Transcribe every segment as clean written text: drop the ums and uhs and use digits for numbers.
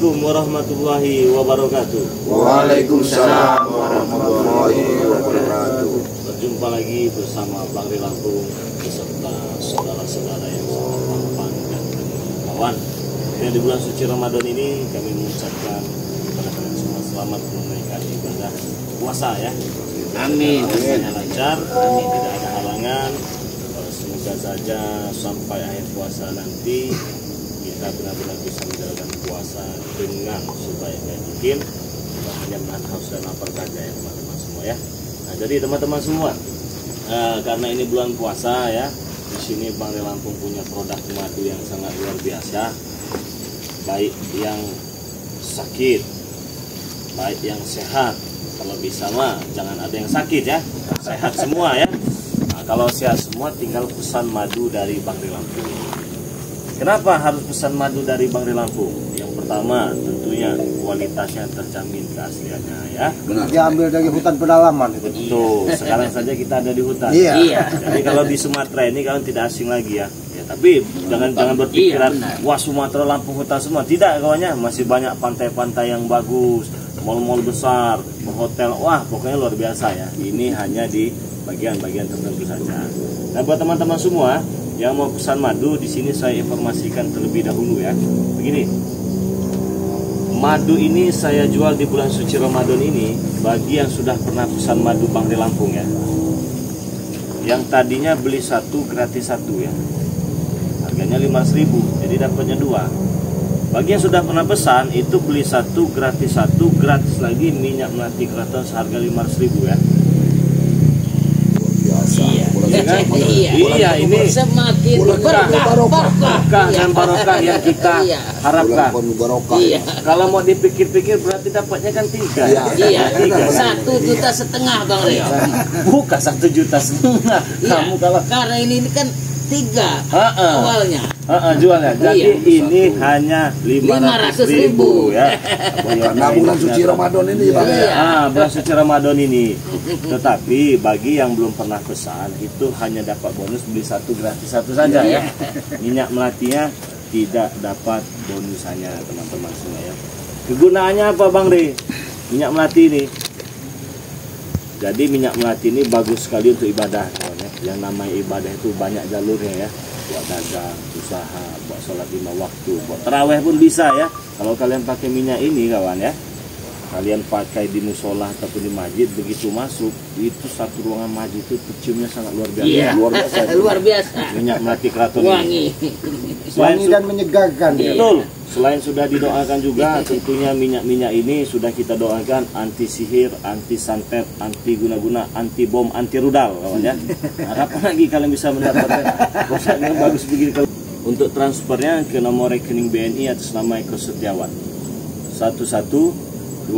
Assalamualaikum warahmatullahi wabarakatuh. Waalaikumsalam warahmatullahi wabarakatuh. Berjumpa lagi bersama Bang Ri Lampung beserta saudara-saudara yang sangat tampan dan kawan. Di bulan suci Ramadan ini kami mengucapkan kepada kalian semua selamat menunaikan ibadah puasa ya. Amin. Puasanya lancar, amin, tidak ada halangan. Semoga saja sampai akhir puasa nanti kita benar-benar bisa menjalankan puasa dengan sebaik-baik mungkin, hanya menahan haus dan lapar saja ya teman-teman semua ya. Nah, jadi teman-teman semua, karena ini bulan puasa ya, di sini Bang Ri Lampung punya produk madu yang sangat luar biasa, baik yang sakit, baik yang sehat. Kalau bisa mah jangan ada yang sakit ya, sehat semua ya. Nah, kalau sehat semua tinggal pesan madu dari Bang Ri Lampung. Kenapa harus pesan madu dari Bang Ri Lampung? Yang pertama tentunya kualitasnya terjamin keasliannya ya. Benar. Diambil dari hutan pedalaman. Betul. Sekarang saja kita ada di hutan. Iya. Jadi kalau di Sumatera ini kalian tidak asing lagi ya. Ya tapi jangan berpikiran wah Sumatera Lampung hutan semua. Tidak kawannya, masih banyak pantai-pantai yang bagus, mal-mal besar, berhotel. Wah pokoknya luar biasa ya. Ini hanya di bagian-bagian tertentu saja. Nah buat teman-teman semua yang mau pesan madu, di sini saya informasikan terlebih dahulu ya. Begini, madu ini saya jual di bulan suci Ramadan ini bagi yang sudah pernah pesan madu Bang Ri Lampung ya. Yang tadinya beli satu gratis satu ya. Harganya 5.000, jadi dapatnya dua. Bagi yang sudah pernah pesan itu beli satu gratis lagi minyak melati keraton seharga 5.000 ya. Iya, ini semakin berkah dan barokah yang kita harapkan. Iya. Kalau mau dipikir-pikir berarti dapatnya kan tiga. Iya. Tiga. 1,5 juta Bang Rio. Bukan 1,5 juta. Kamu kalau karena ini kan 3 awalnya. Jualnya. Jadi ini hanya 500.000 ya. Karena bulan suci Ramadan ini Bang. Bulan suci Ramadan ini. Tetapi bagi yang belum pernah pesan itu hanya dapat bonus beli satu gratis satu saja ya. Minyak melatinya tidak dapat bonusannya teman-teman semua ya. Kegunaannya apa Bang Ri? Minyak melati ini. Jadi minyak melati ini bagus sekali untuk ibadah kawan ya. Yang namanya ibadah itu banyak jalurnya ya. Buat dagang, usaha, buat sholat 5 waktu, buat taraweh pun bisa ya. Kalau kalian pakai minyak ini kawan ya, kalian pakai di musola ataupun di masjid, begitu masuk itu satu ruangan masjid itu terciumnya sangat luar biasa. Iya. Luar biasa. Minyak melati keraton wangi. Wangi dan menyegarkan. Betul. Selain sudah didoakan juga, tentunya minyak-minyak ini sudah kita doakan anti sihir, anti santet, anti guna-guna, anti bom, anti rudal kawan ya. Nah, kapan lagi kalian bisa mendapatkan prosesnya bagus begini. Untuk transfernya ke nomor rekening BNI atas nama Eko Setiawan 1121570001.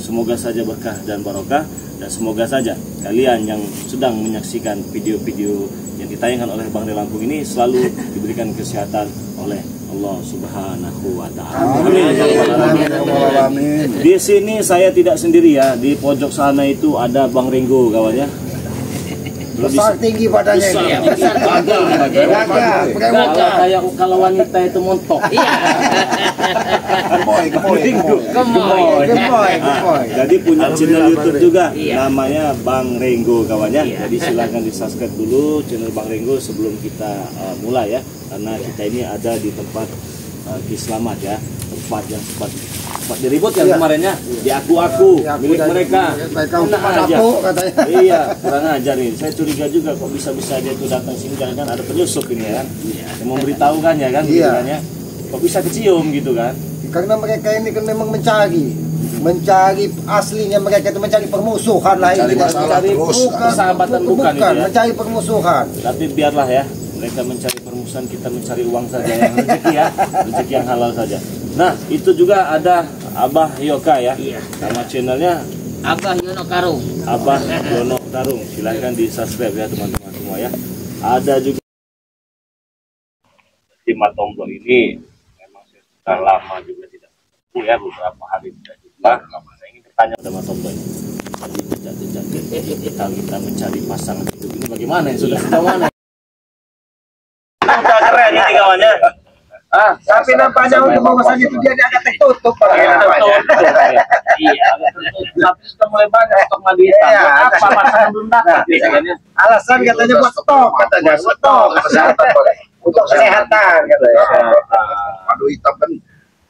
Semoga saja berkah dan barokah, dan semoga saja kalian yang sedang menyaksikan video-video yang ditayangkan oleh Bang Ri Lampung ini selalu diberikan kesehatan oleh Allah Subhanahu wa Ta'ala. Amin. Di sini saya tidak sendiri ya, di pojok sana itu ada Bang Ringgo kawan ya. Besar tinggi badannya. Iya, besar Gagah. Kayak kalau wanita itu montok. Gemoy. Jadi punya channel YouTube juga, Iya. namanya Bang Ringgo kawan ya. Iya. Jadi silahkan di subscribe dulu channel Bang Ringgo sebelum kita mulai ya. Karena kita ini ada di tempat Kislamat ya, tempat yang sempat diribut yang kemarinnya, di aku milik mereka. Enak aja. Iya, kurang ajar nih. Saya curiga juga kok bisa-bisa dia itu datang sini, jangan ada penyusup ini ya kan. Yang memberitahukan ya kan, gitu kan ya. Kok bisa kecium gitu kan? Karena mereka ini kan memang mencari aslinya, mereka itu mencari permusuhan lah, Mencari masalah terus. Persahabatan bukan itu ya. mencari permusuhan. Tapi biarlah ya, mereka mencari permusuhan, kita mencari uang saja yang rezeki ya, rezeki yang halal saja. Nah itu juga ada Abah Yoka ya. Iya. Nama channelnya Abah Yono Karung. Abah Yono Tarung. Silahkan di subscribe ya teman-teman semua ya. Ada juga di Matomblo ini memang sudah lama juga tidak ketemu ya, beberapa hari tidak jumpa. Saya ingin bertanya pada Matomblo ini. Jadi jejak-jejak kita mencari pasangan hidup ini bagaimana ya, sudah sejauh mana? Udah keren ini kawannya. Tapi nampaknya untuk bahwasannya itu dia agak tertutup. Iya, agak tertutup. Tapi sudah mulai banyak stok madu hitam. Iya, Apa masalah belum dapat biasanya? Alasan katanya buat stok, katanya stok kesehatan boleh. Untuk kesehatan katanya. Madu hitam kan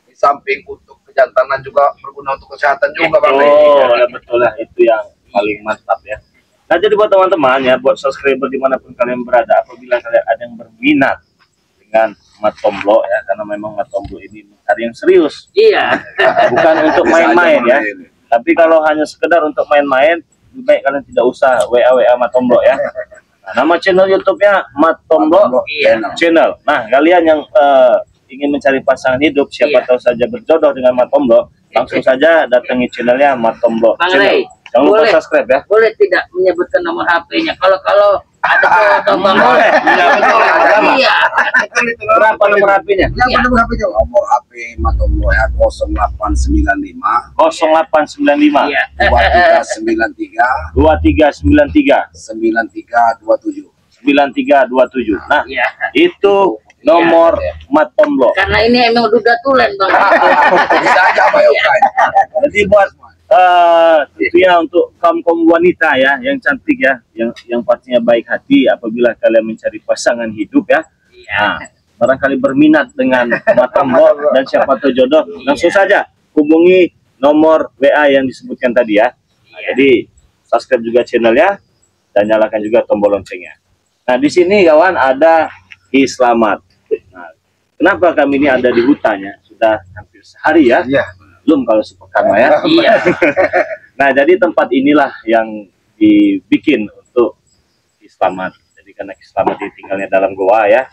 di samping untuk kejantanan juga berguna untuk kesehatan juga Bang. Betul lah, itu yang paling mantap ya. Nah, jadi buat teman-teman ya, buat subscriber dimanapun kalian berada, apabila kalian ada yang berminat dengan Matomblo ya, karena memang Matomblo ini mencari yang serius. Iya. Bukan untuk main-main ya. Tapi kalau hanya sekedar untuk main-main, lebih baik kalian tidak usah WA Matomblo ya. Nah, nama channel YouTube-nya Matomblo Channel. Nah, kalian yang ingin mencari pasangan hidup, siapa tahu saja berjodoh dengan Matomblo, langsung saja datangi channelnya Matomblo Channel. Jangan lupa subscribe ya. Boleh tidak menyebutkan nomor HP-nya? Kalau ada jodoh Bang. Boleh. Iya, betul. Iya. Berapa nomor HP-nya? Nomor HP coba. Nomor HP Matomblo ya 0895 0895 Iya. 2393 2393 9327. 9327. Nah, Iya. itu nomor Matomblo. Karena ini emang udah tulen Bang. Bisa aja Pak Yokai. Jadi buat tentunya untuk kaum wanita ya yang cantik ya, yang pastinya baik hati apabila kalian mencari pasangan hidup ya. Nah, barangkali berminat dengan Matomblo dan siapa tahu jodoh, langsung saja hubungi nomor WA yang disebutkan tadi ya. Nah, jadi subscribe juga channelnya dan nyalakan juga tombol loncengnya. Nah, di sini kawan ada Ki Slamet. Nah, kenapa kami ini ada di hutannya? Sudah hampir sehari ya. Iya. Belum kalau sepekan lah ya. Iya. Nah, jadi tempat inilah yang dibikin untuk Ki Slamet. Jadi karena Ki Slamet ini tinggalnya dalam goa ya.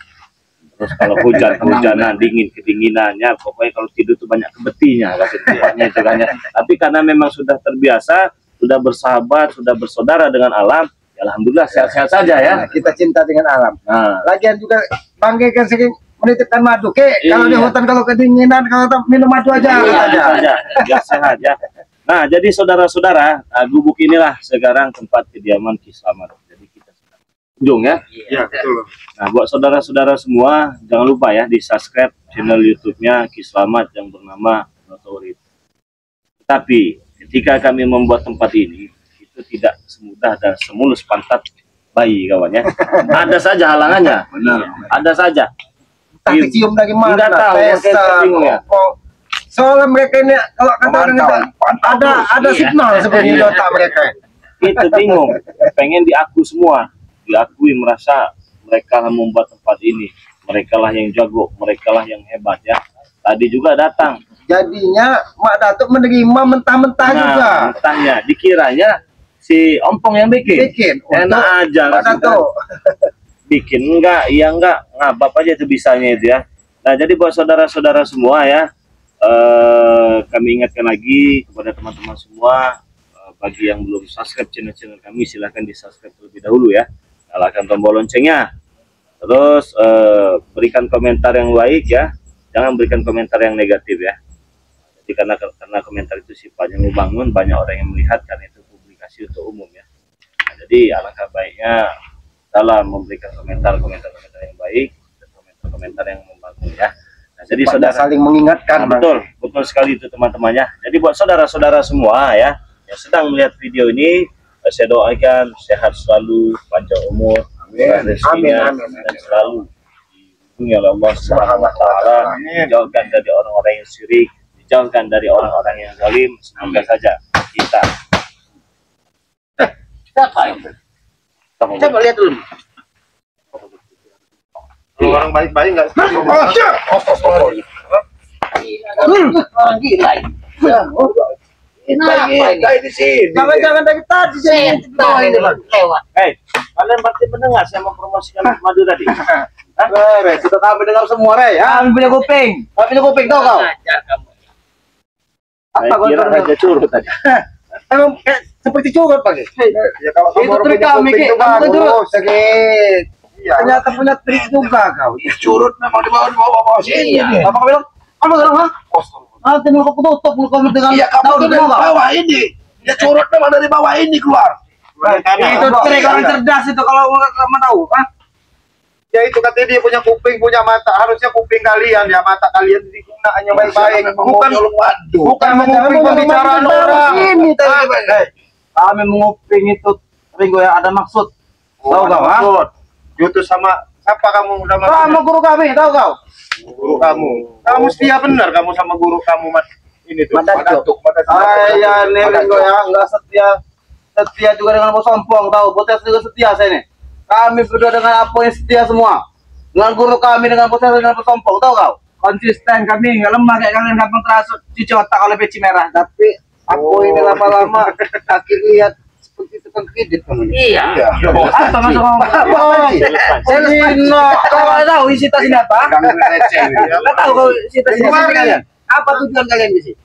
Terus kalau hujan-hujanan, dingin kedinginannya, pokoknya kalau tidur tuh banyak kebetinya katanya itu kan ya. Tapi karena memang sudah terbiasa, sudah bersahabat, sudah bersaudara dengan alam, ya alhamdulillah sehat-sehat saja ya. Kita cinta dengan alam. Nah, Lagian juga bangga kan sering menitipkan madu. Kalau di Iya. hutan kalau kedinginan kalau minum madu aja katanya. saja, biar sehat ya. Nah, jadi saudara-saudara, gubuk inilah sekarang tempat kediaman Ki Slamet. Jadi kita sedang kunjung ya. Iya, betul. Nah, buat saudara-saudara semua, jangan lupa ya di subscribe channel YouTube-nya Ki Slamet yang bernama Notorit. Tapi ketika kami membuat tempat ini, itu tidak semudah dan semulus pantat bayi kawan ya. Ada saja halangannya. Benar. Ada saja. Tapi cium dari mana? Nggak tahu, Pesta, makanya bingung ya. kok. Soalnya mereka ini kalau kata orang itu ada Iya. signal seperti di otak mereka. Itu bingung, pengen diaku semua, diakui, merasa mereka yang membuat tempat ini, mereka lah yang jago, mereka lah yang hebat ya. Tadi juga datang, Jadinya Mak Datuk menerima mentah-mentah juga. mentahnya dikiranya si Ompong yang bikin, enak aja Mak lah, Datuk. bikin enggak, iya enggak, ngabap aja itu bisanya itu ya. Nah, jadi buat saudara-saudara semua ya, kami ingatkan lagi kepada teman-teman semua, bagi yang belum subscribe channel-channel kami, silahkan di subscribe terlebih dahulu ya, nyalakan tombol loncengnya, terus berikan komentar yang baik ya, jangan berikan komentar yang negatif ya. Jadi karena komentar itu sifatnya membangun, banyak orang yang melihat, karena itu publikasi untuk umum ya. Nah, jadi alangkah baiknya dalam memberikan komentar-komentar yang baik dan komentar-komentar yang membangun ya. Nah, jadi Pada saudara saling mengingatkan. Nah, betul sekali itu teman-temannya. Jadi buat saudara-saudara semua ya yang sedang melihat video ini, saya doakan sehat selalu, panjang umur, rezekinya, dan selalu dilindungi oleh Allah Subhanahu wa taala, dijauhkan dari orang-orang yang syirik, dijauhkan dari orang-orang yang zalim. Semoga saja kita Coba lihat dulu. Orang baik-baik enggak Orang gila ini. Kenapa ini? di sini. Jangan-jangan dari tadi saya Setan ini Bang, lewat. kalian pasti mendengar saya mempromosikan madu tadi. Sudah kami dengar semua, Re ya. Kami punya kuping. Kami punya kuping tahu kau. Ajar kamu. Saya kira raja curut tadi. Emang seperti curut Pak. Ya kalau kamu Itu orang trik punya kami, kuping Ki. itu Kamu itu bagus. sakit. Iya. Ternyata punya trik juga kau. Ya, curut memang di bawah sini. Iya. Apa kau bilang? Kamu bilang, ha? Nanti mau kau tutup mulut kamu dengan Iya, kamu daun tuh dari bunga. bawah ini. Ya curut memang dari bawah ini keluar. Itu trik orang cerdas itu kalau kamu tahu, ha? Ya itu katanya dia punya kuping, punya mata. Harusnya kuping kalian ya, mata kalian digunakannya baik-baik. Bukan menguping pembicaraan orang. Ini kami menguping itu Ringo yang ada maksud. Tahu kau? Maksud. Jutus sama siapa kamu udah maksudnya? Sama guru kami, tahu kau? Guru kamu. Kamu setia benar kamu sama guru kamu, Mas. Ini tuh. Madatuk. Saya nih Ringo ya, enggak setia. Setia juga dengan bos sompong, tahu? Bos juga setia saya nih. Kami berdua dengan apa yang setia semua. Dengan guru kami, dengan bos dengan bos sompong, tahu kau? Konsisten kami, nggak lemah kayak kalian gampang terasut cuci otak oleh peci merah. Tapi aku ini lama-lama kaki lihat seperti tukang kredit. Iya. Apa masuk ngomong? Kau tahu isi tas ini apa? Nggak tahu kau isi tas ini apa? Apa tujuan kalian di sini?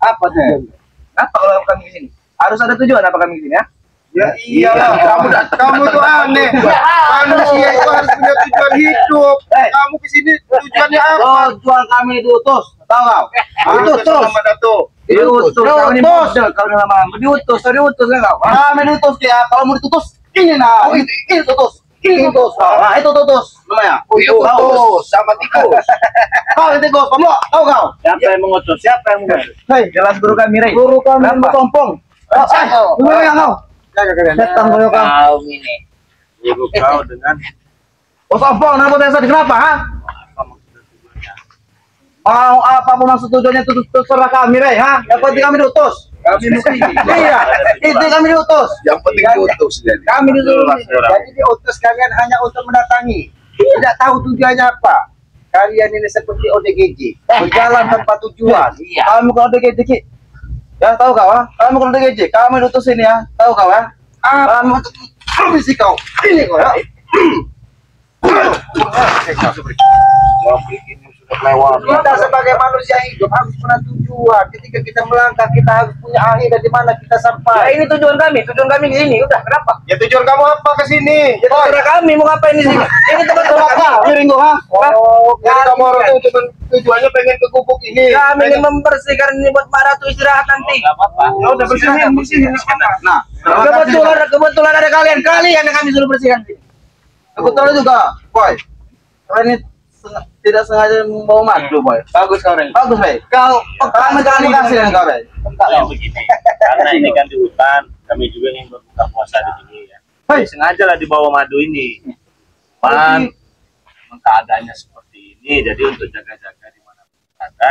Apa tujuan? Apa kalau kami di sini? Harus ada tujuan apa kami di sini ya? Ya iyalah, kamu tuh aneh. Manusia itu harus punya tujuan hidup. Kamu kesini tujuannya apa? Tujuan kami diutus, tahu kau? Diutus sama Dato. Diutus kau diutus kan kau? Kami diutus ya, kalau mau ditutus ini nah, ini tutus. Ini tutus. Nah, itu tutus namanya. Tutus sama tikus. Kau itu tikus, kamu tahu kau? Siapa yang mengutus? Siapa yang mengutus? Hei, jelas guru kami, Rey. Guru kami bersompong. Guru yang kau. Setan koyo kau. Ini. Ibu kau dengan Bos sompong, nama biasa kenapa, ha? Mau apa maksud tujuannya itu terserah kami, Rey, ha? Yang penting kami diutus. Kami mesti. Iya, itu kami diutus. Yang penting diutus jadi. Kami diutus. Jadi diutus kalian hanya untuk mendatangi. Tidak tahu tujuannya apa. Kalian ini seperti ODGJ, berjalan tanpa tujuan. Kami kalau ODGJ, Ki. Ya, tahu kau, ha? Kami kalau ODGJ, kami diutus ini ya. Tahu kau, ha? Kami sih kau. Ini kau, ya. Kita sebagai manusia hidup harus punya tujuan. Ketika kita melangkah, kita harus punya akhir dari mana kita Ya, sampai. ini tujuan kami di sini. Udah, kenapa? Ya tujuan kamu apa ke sini? Ya, terserah kami mau ngapain di sini. Ini tempat kami. Ringo, ha? Oh, jadi kamu orang itu cuma tujuannya pengen ke gubuk ini. Kami ingin membersihkan ini buat Mbak Ratu istirahat nanti. Enggak apa-apa. Ya udah bersihin. Nah, kebetulan ada kalian yang kami suruh bersihkan. Kebetulan juga, boy. Kalian ini tidak sengaja mau madu, boy. Bagus kau, Rey. Bagus, Rey. Kau pertama kali kasih dengan kau, Rey. Ya begini. Karena ini kan di hutan, kami juga ingin berbuka puasa di sini ya. Hei. Sengaja lah dibawa madu ini. Man, keadaannya seperti ini, jadi untuk jaga-jaga di mana ada,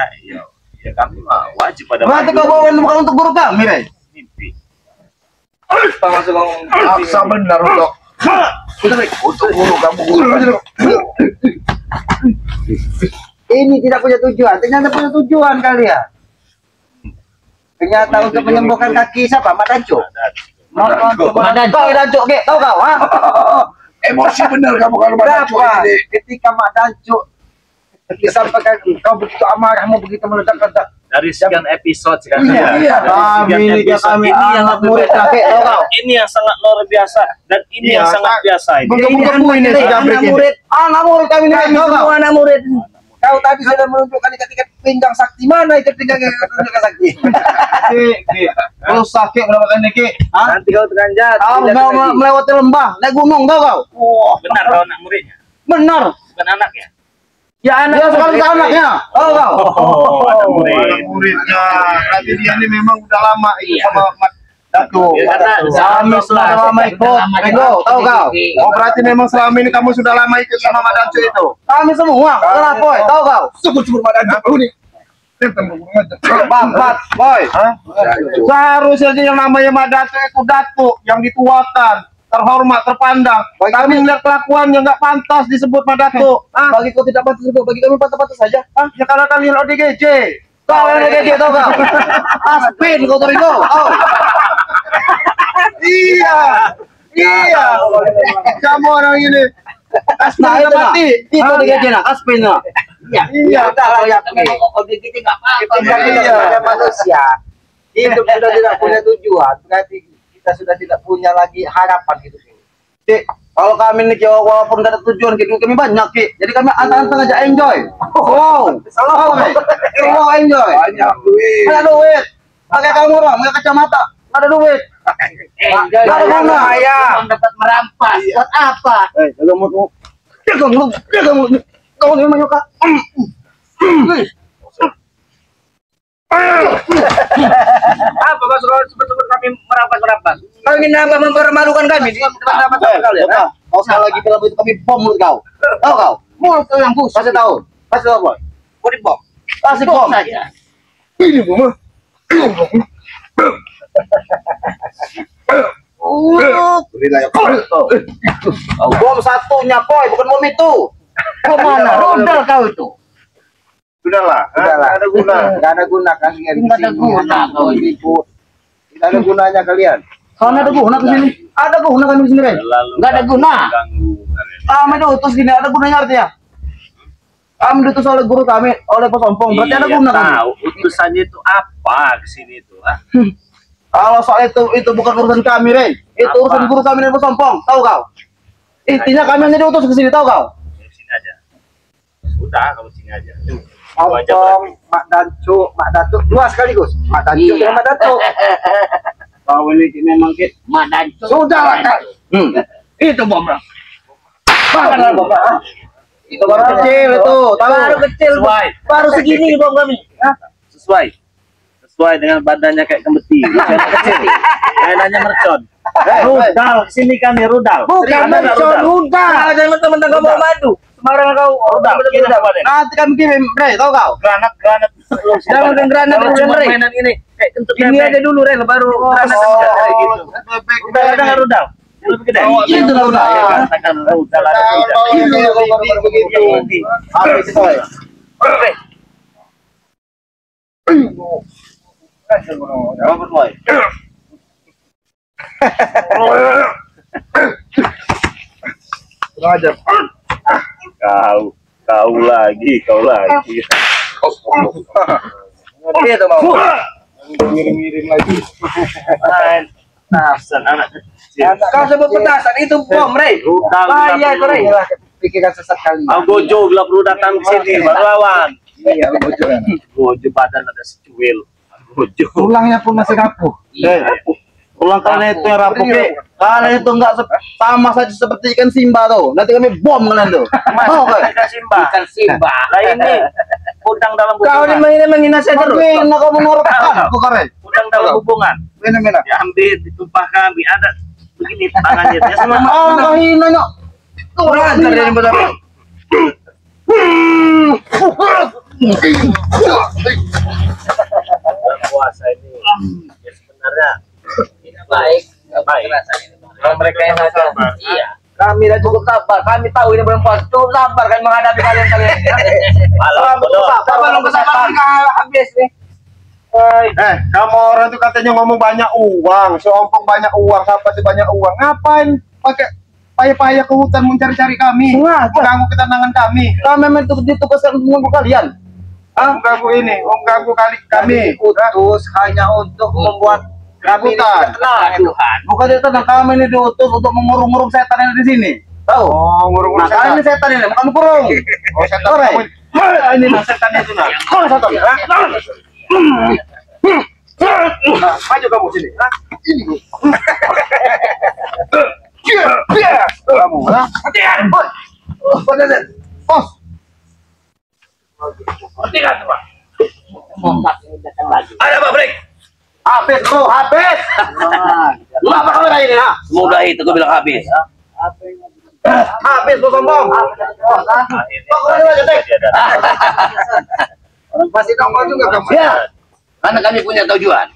ya kami mah wajib pada. Berarti kau bawa bukan untuk guru kami, Rey. Mimpi. Aksa benar untuk guru kamu guru. Ini tidak punya tujuan. Ternyata punya tujuan kalian. Ternyata untuk menyembuhkan kaki siapa? Mak Danco. Kau Danco, Ki. Tahu kau, ha? Emosi benar kamu kalau pada Berapa? Ketika Mak Danco disampaikan kau begitu amarahmu begitu meledak-ledak. Dari sekian episode sekarang. Iya. Kami ini kami anak murid kakek, tahu kau? Ini yang sangat luar biasa dan ini yang sangat biasa ini. Gemuk ini sudah Anak murid kami ini, tahu kau? Anak murid. Kau tadi sudah menunjukkan ketika pinggang sakti, mana ikat pinggang yang menunjukkan sakti? Ki, lu sakit berapa kali, Ki? Nanti kau terganjat. Kau mau melewati lembah, naik gunung, tahu kau? Benar kau anak muridnya, Benar. bukan anaknya. Ya anak sekali anaknya, tahu kau? Anak murid. muridnya. Tapi dia ini memang udah lama itu sama Mat Dato. Ya, karena Kami sudah lama ikut, Ringo, tahu kau? Oh berarti memang selama ini kamu sudah lama ikut sama Mat Dato itu. Kami semua, kenapa, boy? Tahu kau? Syukur Mat Dato ini. Bambat, boy. Seharusnya yang namanya Mat Dato itu datuk yang dituakan, terhormat, terpandang. Kami melihat kelakuannya nggak pantas disebut Mat Dato. Bagi kau tidak pantas itu, bagi kami pantas-pantas saja. Ya karena kalian ODGJ. Kau yang ada dia, tahu kau? Aspin kau tuh, Ringo. Kau. Iya. Kamu orang ini. Nah, itu lah. mati. Itu dia jenak, Aspin lah. Iya. Kalau yang ODGJ nggak apa-apa. Iya. sebagai manusia hidup sudah tidak punya tujuan, berarti kita sudah tidak punya lagi harapan hidup ini. Ki, kalau kami ini Ki, walaupun gak ada tujuan, Ki, duit kami banyak, Ki. Jadi kami antang-antang aja enjoy. Wow. Wow, enjoy. Banyak duit. Ada duit. Pakai kamu orang, pakai kacamata. Ada duit. Enjoy Ada mana? dapat merampas. Buat apa? Jaga mutu. Kau memang nyokap. Apa maksud kau sebut-sebut kami merapat-rapat? Kau ingin apa mempermalukan kami di tempat-tempat kalian? Kau sekali lagi bilang itu kami bom mulut kau. Tahu kau? Mulut kau yang busuk. Kasih tahu. Kasih tahu boy. Mau dibom? Kasih bom saja. Ini bom. Bom satunya boy, bukan bom itu. Bom mana? Rudal kau itu. Sudahlah, Sudahlah. ada guna. Nggak ada guna kalian. Nggak ada guna kau ribut. Tidak ada gunanya kalian. Kau ada guna ke sini? Ada guna kami di sini, Ren? Nggak ada guna. Kami diutus gini, ada gunanya artinya? Kami diutus oleh guru kami, oleh Pos Ompong. Berarti ada guna kami. Tahu utusannya itu apa ke sini itu, ah? Kalau soal itu bukan urusan kami, Rey. Itu Apa? urusan guru kami dan Pos Ompong. Tahu kau? Intinya kami hanya diutus ke sini, tahu kau? Dari sini aja. Sudah, kalau sini aja. Itu aja Ompong, Mak Dancu, Mak Datuk, dua sekaligus. Mak Dancu Iya. dengan Mak Datuk. Kau ini memang kita. Mak Dancu. Sudah lah, Kak. Itu bom. Mana bom? Itu baru kecil itu, tahu? Baru kecil. Sesuai. Baru segini bom kami. Sesuai dengan badannya kayak kemeti. Kayaknya mercon. Rudal, sini kami rudal. Bukan Ada mercon, rudal. Jangan mentang-mentang kau mau madu. Semarang kau Rudal, kira apa deh? Nanti kami kirim, Rey, tahu kau? Granat. Jangan dengan granat Kalau dulu, cuma Rey. mainan ini, kayak kentut Ini bebek. aja dulu, Rey, baru granat kayak gitu. Udah ada nggak rudal? Yang lebih gede. Itu rudal. Ya, katakan rudal ada rudal. Begitu. Habis boy. Oke. Robert boy. Kau lagi. Ngerti itu mau. Ngirim lagi. Nasan anak kecil. Kau sebut petasan itu bom, Rey. Rudal. Bahaya itu, Rey. Pikirkan sesat kali. Gojo gelap lu datang ke sini baru lawan. Iya, bocor. Gojo badan ada secuil. Gojo. Tulangnya pun masih rapuh. Tulang kalian itu yang rapuh. Kalian itu enggak sama saja seperti ikan Simba tuh. Nanti kami bom kalian tuh. Mau kan? Ikan Simba. Ikan Simba. Lah ini udang dalam Kau hubungan. ini menghina saya terus. Mana kau menurutkan? Bukan. Udang dalam hubungan. Mana. Diambil, ditumpahkan, ada begini tangannya. Dia sama Ah, hina nyok. Kurang ajar dia ini benar. puasa ini. Ya sebenarnya Tidak baik. nggak baik. Kalau mereka yang sabar. Iya. Kami dah cukup sabar. Kami tahu ini bulan puasa. Cukup sabar kan menghadapi kalian. Malam Cukup sabar. Belum kesabaran habis nih. Kamu orang tuh katanya ngomong banyak uang, si Ompong banyak uang, siapa sih banyak uang? Ngapain pakai payah-payah ke hutan mencari-cari kami? Mengganggu ketenangan kami. Kami memang ditugaskan untuk mengganggu kalian. Mengganggu ini, mengganggu kami. Diutus hanya untuk membuat kami ini Bukan. tidak tenang ya Tuhan. Bukan itu tenang, kami ini diutus untuk mengurung-urung setan yang ada di sini. Tahu? Oh, ngurung-ngurung Nah, kalian ini setan ini, bukan kurung. Oh, setan Sore. kamu. Ini nah setannya itu nah. Oh, setan. Maju kamu sini. Kamu, Bos. Ada apa, Brek? Habis, bro, habis. Lu apa kau ini, ha? Semoga itu gue bilang habis. Habis, bos sombong. Orang pasti kamu juga kamu. Ya, karena kami punya tujuan,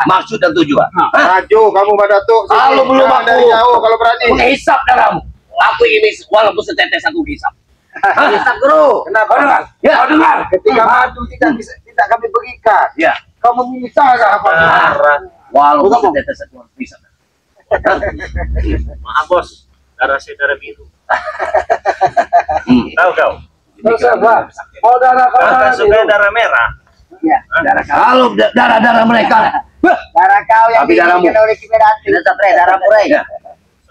maksud dan tujuan. Maju kamu Badatuk. Kalau belum Jangan dari aku- jauh kalau berani. Menghisap darahmu. Aku ini walaupun setetes aku hisap. Bisa bro. Kenapa? Dengar. Ya, dengar. Ketika madu tidak kami berikan. Ya. Kau memilih cara apa? Walaupun setetes aku hisap. Maaf bos, darah saya darah biru. Tahu kau? Sabar. Mau darah kau Bahkan darah suka biru. darah merah. Ya, darah kau. Kalau darah mereka, Darah kau yang Tapi darahmu. diinginkan oleh Kiberati. Lezat re, darah murai. ya,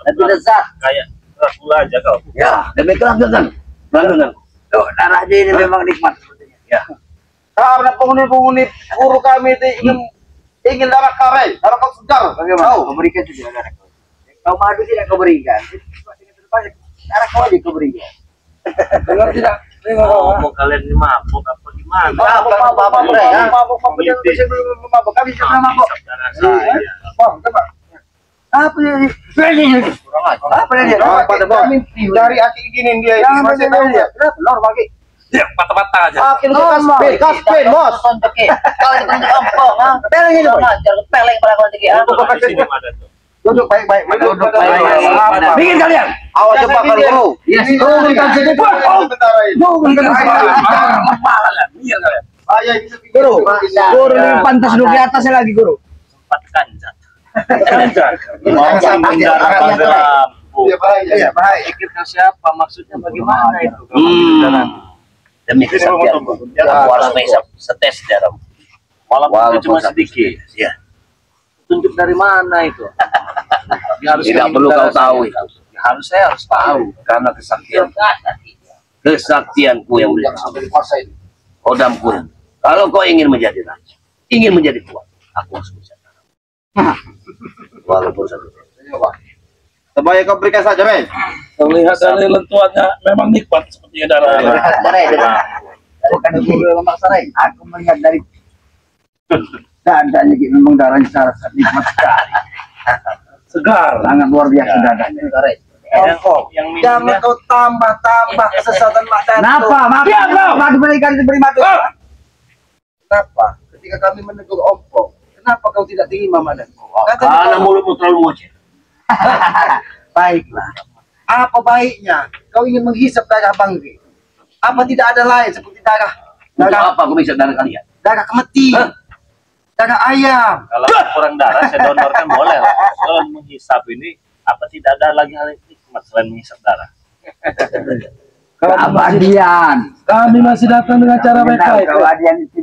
Lebih lezat. kayak Dracula aja kau. Ya, Demi kelanjutan. Kelanjutan. tuh darah dia ini memang nikmat. Ya. Karena penghuni-penghuni guru kami itu ingin darah karai, darah kau segar. Bagaimana? Kau berikan juga darah kau. Kau madu tidak kau berikan. Darah kau aja kau berikan. Dengar tidak? Mau kalian ini mabuk apa gimana? Mabuk, Bre, ya. Mabuk, kami sudah mabuk. Bang, coba. Apa ini? Apa ini? Dari aki gini dia ini masih tahu ya. Normal ki. Ya, patah-patah aja. Aki kaspin, bos. Kalau dikunci ompong, ah. Peleng ini, ngajar peleng pada kau tadi, ah. Duduk baik-baik, duduk baik-baik. Bikin kalian. Awas cepat kalau. Yes. Turunkan sini. Turunkan sini. Guru, guru pantas duduk di atasnya lagi, guru. Sempat kanjat. Iya, baik. Pikirkan siapa? Maksudnya bagaimana itu? Demi kesaktian, aku harus bisa setes dalam. Walaupun cuma sedikit. Ya. Tunjuk dari mana itu? Tidak perlu kau tahu itu. Saya harus tahu. Karena kesaktianku yang udah kodamku. Kalau kau ingin menjadi raja, ingin menjadi kuat, aku harus bisa. Walaupun satu. Sebaik kau berikan saja, Bre. Terlihat dari lentuannya memang nikmat seperti darah. Bukan guru yang memaksa, aku melihat dari dadanya gitu, memang darahnya sangat nikmat sekali. Segar. Sangat luar biasa dadanya. Jangan kau tambah kesesatan Mak Dato. Kenapa? Madu berikan diberi madu. Kenapa? Ketika kami menegur ompong, kenapa kau tidak terima Mak Dato? Karena mulutmu terlalu moceh. Baiklah. Apa baiknya? Kau ingin menghisap darah Bangri? Apa tidak ada lain seperti darah? Untuk apa aku bisa darah kalian? Darah kemeti. Darah ayam. Kalau kurang darah saya donorkan boleh. Kalau menghisap ini apa tidak ada lagi hal nikmat selain menghisap darah? Keabadian. Kami masih datang dengan cara baik-baik.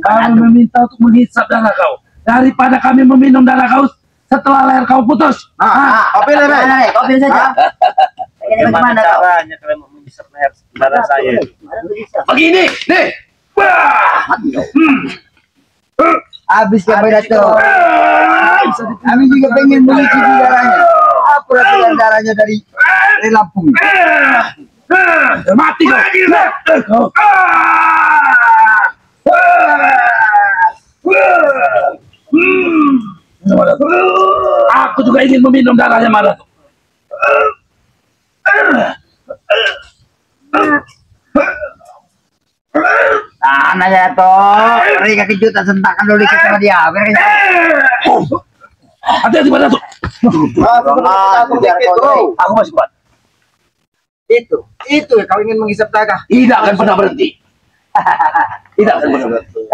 Kami meminta untuk menghisap darah kau daripada kami meminum darah kau setelah leher kau putus. Kau pilih, Bre. Kau pilih saja. Bagaimana caranya kalian mau menghisap leher darah saya? Begini, nih. Habis ya Dato. Kami juga pengen mencicipi darahnya. Apa rasa darahnya dari Lampung? Mati kau. Aku juga ingin meminum darahnya Madato. Nah, nanya toh, mereka kejutan sentakan dulu dikit sama dia. Hati-hati Madato. Aku masih kuat. Itu kau ingin menghisap darah. Tidak akan pernah berhenti. Tidak akan pernah berhenti.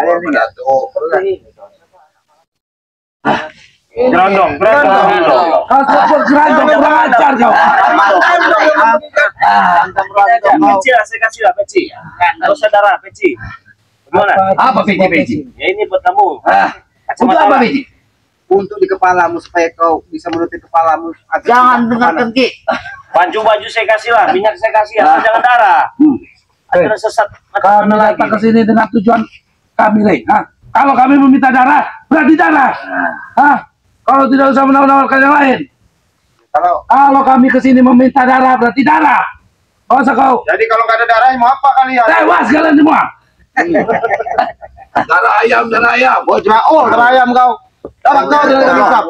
Gerondong. Kau sebut gerandong kurang ajar kau. Peci lah, saya kasih lah peci. Kalau saudara peci. Gimana? Apa peci? Ya ini buat kamu. Untuk apa peci? Untuk di kepalamu supaya kau bisa menutup kepalamu. Jangan dengarkan Ki. Baju saya kasih lah, minyak saya kasih lah, jangan darah. Ada sesat. Kami datang ke sini dengan tujuan kami, Kalau kami meminta darah, berarti darah. Kalau tidak usah menawar-nawarkan yang lain. Kalau kami ke sini meminta darah, berarti darah. Gak usah kau. Jadi kalau nggak ada darah mau apa kalian? Tewas kalian semua. Darah ayam. darah ayam kau. Darah kau tidak hisap.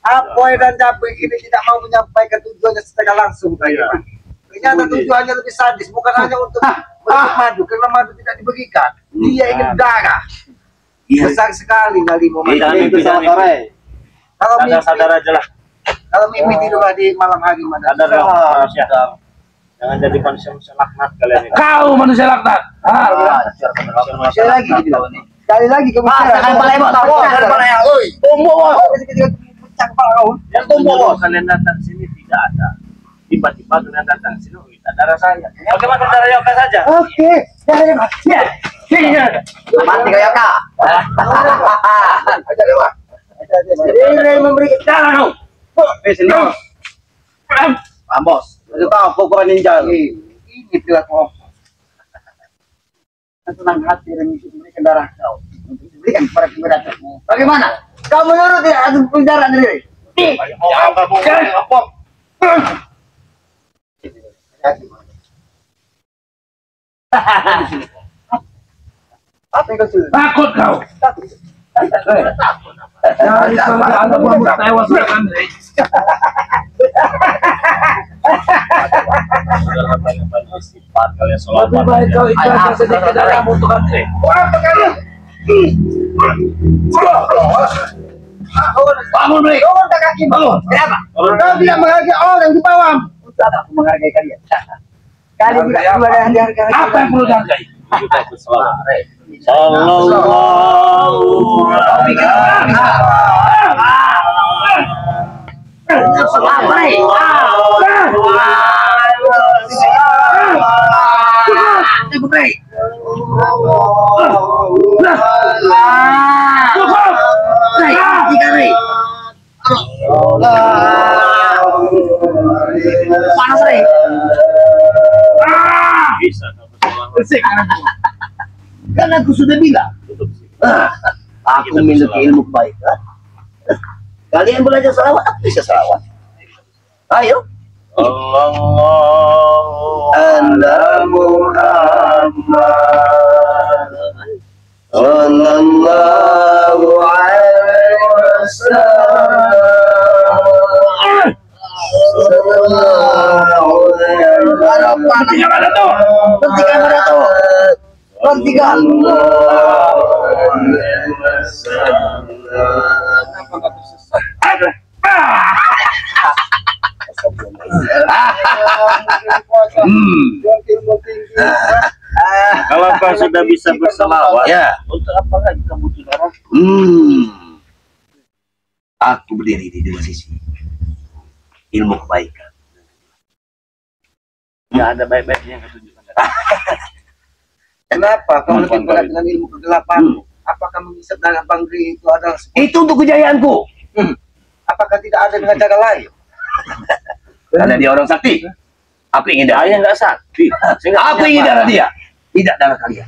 Apoy dan Cabai ini tidak mau menyampaikan tujuannya secara langsung. Ternyata tujuannya lebih sadis, bukan hanya untuk merebut madu, karena madu tidak diberikan. Dia ingin darah. Besar sekali Nalimo. Kalau Sadar aja lah. Kalau mimpi tidurlah di malam hari Sadar dong manusia. Jangan jadi manusia laknat kalian ini. Kau manusia laknat. Sekali lagi kamu Yang tumbuh kalian datang sini tidak ada. Tiba-tiba kalian datang sini minta darah saya. Bagaimana darah Yoka saja? Oke. Mati kayak Kak. Ini memberi Darah kau. Bos, itu tahu pokok ninja ini perilaku. Senang hati dan memberikan darah kau untuk diberikan kepada keberadaan. Bagaimana? Kau menurut tidak ada penjara sendiri? Jangan kamu. Apa yang kau suruh? Takut kau. Jadi kalau ada kamu tewas kan, Rey. Istighfar kalian sholat. Lebih baik kau ikhlaskan sedikit darahmu untuk Andre. Bangun, Rey. Turun ke kaki, bangun. Kenapa? Kau tidak menghargai orang di bawah. Ustaz, aku menghargai kalian. Kalian tidak perlu ada yang dihargai. Apa yang perlu dihargai? Kita berselawat. Sallallahu alaihi Panas, Rey. Bisa Kan aku sudah bilang, aku memiliki ilmu kebaikan. Kalian belajar selawat, aku bisa selawat. Ayo. Anda Muhammad Sallallahu alaihi wasallam. Bertiga mana tuh? Bertiga mana tuh? Bertiga. Kalau kau sudah bisa berselawat, Ya. untuk apa lagi kamu butuh darah? Aku berdiri di dua sisi. Ilmu kebaikan. Nggak ada baik-baiknya yang ketunjukkan. Kenapa kau lebih berat dengan ilmu kegelapan? Apakah mengisap darah Bangri itu adalah Itu untuk kejayaanku. apakah tidak ada dengan cara lain? Karena dia orang sakti. Aku ingin darah. Saya nggak sakti. Aku ingin darah dia, tidak darah kalian.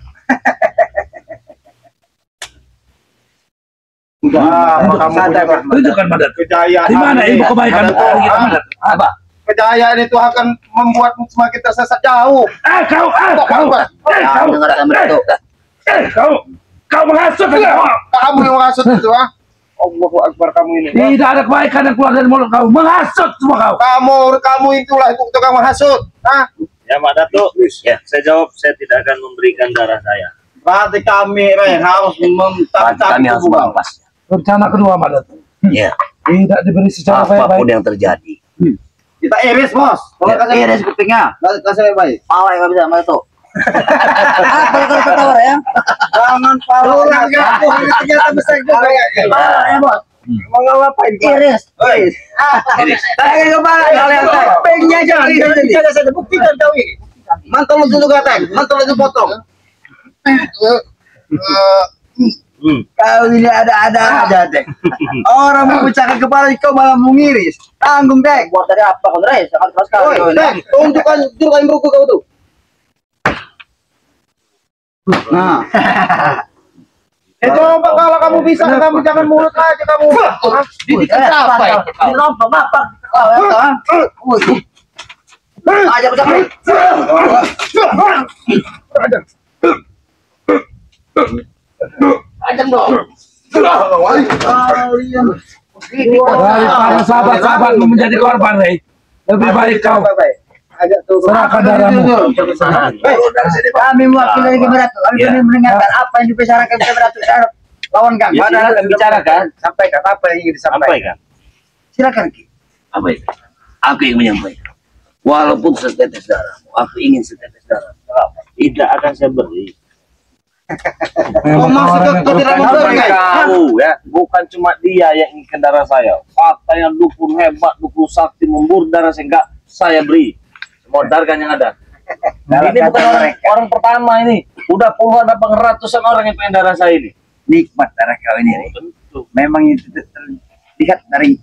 Kamu punya Tunjukkan pada kejayaan. di mana ilmu kebaikan itu? Apa? Kejayaan itu akan membuatmu semakin tersesat jauh. Kau kau menghasut kau. Kamu yang menghasut itu, ah. Allahu Akbar kamu ini. Tidak ada kebaikan yang keluar dari mulut kau. Menghasut semua kau. Kamu itulah itu tukang menghasut. Ah, Ya Pak Datuk, ya, saya jawab, saya tidak akan memberikan darah saya. Berarti kami harus Kami harus merampas. Rencana kedua mana tuh? Ya, Tidak diberi secara apapun baik-baik. yang terjadi. kita iris, Bos. Kalau kasih Iris kupingnya. kasih baik. Pawai nggak bisa sama itu. Apa yang kau ketawa ya? Jangan pawai. Ternyata bisa juga ya. Ya, Bos. Mau ngapain? Iris. Iris. Tangan kepala kalian. Pengnya jangan tidak saja buktikan kau ini. Mantul itu juga tag, mantul itu potong. Kau ini ada-ada aja, Dek. Orang mau pecahkan kepala kau malah mengiris. Tanggung, Dek. Buat dari apa kau, Rey? Sangat keras sekali. Oi, Dek, tunjukkan buku kau tuh. Nah, coba kalau kamu bisa, kamu jangan mulut aja kamu. Didikan apa? Ini rompong apa? Aja udah. Ajang dong. Daripada sahabat-sahabatmu menjadi korban, Rey. Lebih baik kau serahkan darahmu. Kami mewakili dari Keberatu. Kami mendengarkan apa yang dibicarakan Keberatu terhadap lawan kami. padahal kan bicarakan, sampaikan apa yang ingin disampaikan. Silakan, Ki. Apa itu? Aku ingin menyampaikan. Walaupun setetes darahmu, aku ingin setetes darah. Tidak akan saya beri. Orang yang Sampai kau ya, bukan cuma dia yang ingin darah saya. Katanya dukun hebat, dukun sakti memburu darah saya, enggak saya beri. Semua darah yang ada. Ini bukan orang pertama ini. Udah puluhan apa ratusan orang yang pengen darah saya ini. Nikmat darah kau ini, Rey. Tentu. Memang itu terlihat dari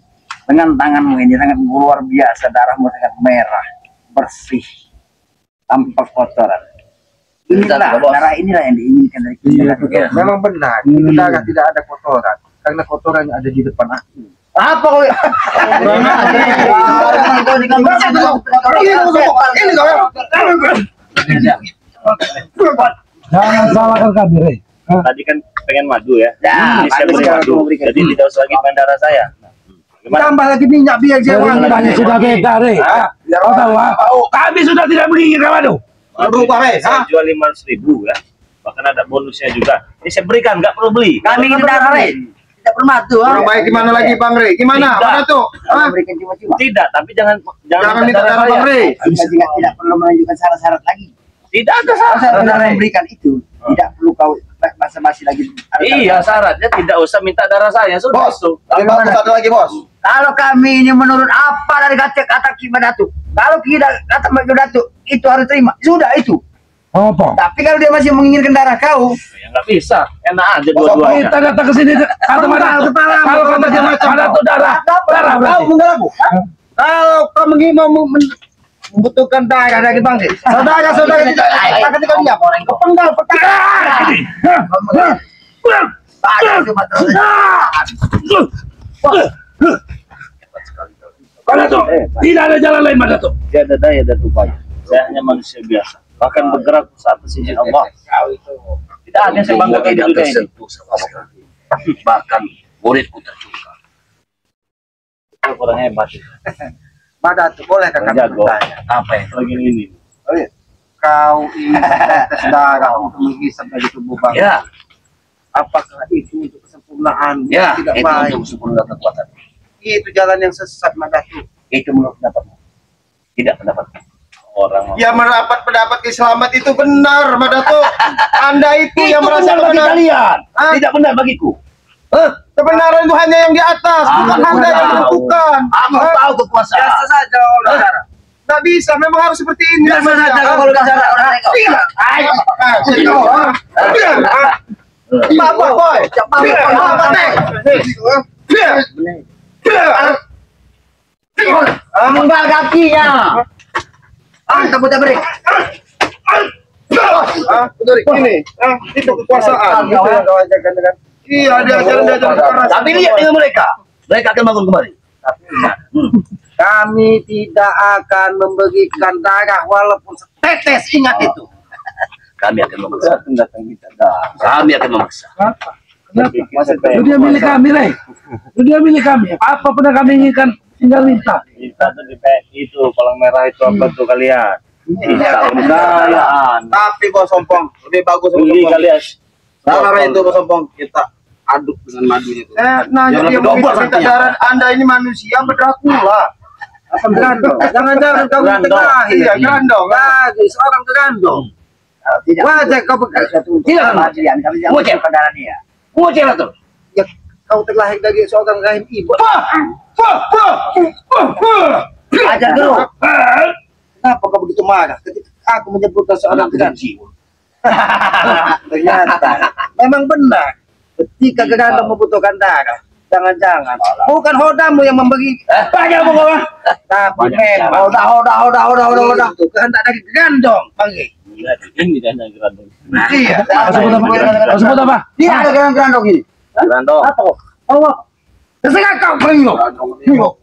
dengan tanganmu ini sangat luar biasa, darahmu sangat merah, bersih, tanpa kotoran. Inilah darah inilah yang diinginkan dari kita. Memang benar, itu darah tidak ada kotoran, karena kotorannya ada di depan aku. Apa kau? Jangan salahkan kami, Rey. Tadi kan pengen madu ya. Ya, Ini saya kami beri sekarang madu. memberikan. Jadi tidak usah lagi main darah saya. Gimana? Tambah lagi minyak biar dia wangi. Ceritanya sudah beda, Rey. Kau tahu, kami sudah tidak menginginkan madu. Berubah, Saya jual 500.000 ya. Bahkan ada bonusnya juga. Ini saya berikan, nggak perlu beli. Kami ingin darah, Rey. Tidak bermadu. Orang baik gimana lagi Bang Rey? Gimana? Tidak. Mana tuh? Hah? Memberikan cuma-cuma. Tidak, tapi jangan Jangan minta darah Bang Rey. Kita juga tidak perlu menunjukkan syarat-syarat lagi. Tidak ada Kalau saya benar syarat. memberikan itu, tidak perlu kau basa-basi lagi. Iya, syaratnya tidak usah minta darah saya. Sudah Bos, itu. lebih bagus satu lagi bos. Kalau kami ini menurut apa dari kata Kibadatu, kalau tidak kata Kibadatu, itu harus terima. Sudah itu. Apa? Tapi kalau dia masih menginginkan darah kau, Ya nggak bisa. Enak aja dua-duanya. Kita datang ke sini kata mana? Kalau kata dia ada tuh darah berarti. Mengganggu. Kalau kau membutuhkan darah dari Bang Rey, saudara tidak akan tinggal diam. Kau penggal perkara. Mana tuh? Tidak ada jalan lain mana tuh? Tidak ada daya dan upaya. Saya hanya manusia biasa. Bahkan bergerak saat izin Allah. Tidak ada yang saya banggakan di dunia ini. Bahkan muridku tercuka. Orang hebat. Madatu, boleh kakak Jago. bertanya? Apa yang Lagi ini. Kau ingin tes darah untuk menghisap dari tubuh Bang? Ya, Apakah itu untuk kesempurnaan? ya, Tidak itu baik. untuk sempurna kekuatan. Itu jalan yang sesat Madatu. Itu menurut pendapatmu. Tidak pendapatmu. Orang Ya mendapat pendapat selamat itu benar, Madatu. Anda itu yang merasa benar bagi benar. kalian, Hah? tidak benar bagiku. Kebenaran itu hanya yang di atas, bukan Aku Anda yang tahu. menentukan. Aku tahu kekuasaan. Biasa saja kalau darah. Nggak bisa, memang harus seperti ini. Biasa saja kalau bicara orang mereka. Apa, boy? menggal kakinya. Anta putar beri. Ini, itu kekuasaan. Gitu ya, kau ajarkan dengan. Iya, diajaran kekerasan. Tapi lihat dengan mereka. Mereka akan bangun kembali. Kami tidak akan memberikan darah walaupun setetes, ingat itu. Kami akan memaksa. Kami akan memaksa. Dunia milik kami, Rey. Dunia milik kami. Apa pernah kami inginkan tinggal minta. Kita tuh di PNI itu palang merah itu apa tuh kalian? Bisa kalian. Tapi Bos Sompong, lebih bagus Bos Beli Sompong. kalian. Darah itu Bos Sompong, kita aduk dengan madunya itu. Nah, Jangan jadi berdobol minta artinya. darah Anda ini manusia berdrakula. Apa gerandong? Jangan-jangan kau Gerandong. mentengahi. Iya, gerandong. Lagi seorang gerandong. Tidak. Wajah kau Tidak kemajuan kami jangan Wajah. masuk darah dia. Wajah tuh. ya, kau terlahir dari seorang rahim ibu. Ajar dulu. Kenapa kau begitu marah ketika aku menyebutkan seorang gerandong? Ternyata memang benar. Ketika gerandong membutuhkan darah, jangan-jangan bukan hodamu yang memberi Banyak pokoknya. tapi Banyak memang hoda itu kehendak dari gerandong. Panggil. Ini kan yang gerandong. Iya. Kau sebut apa? Tidak ada gerandong ini. Gerandong. Terserah kau Pringlo. Diam,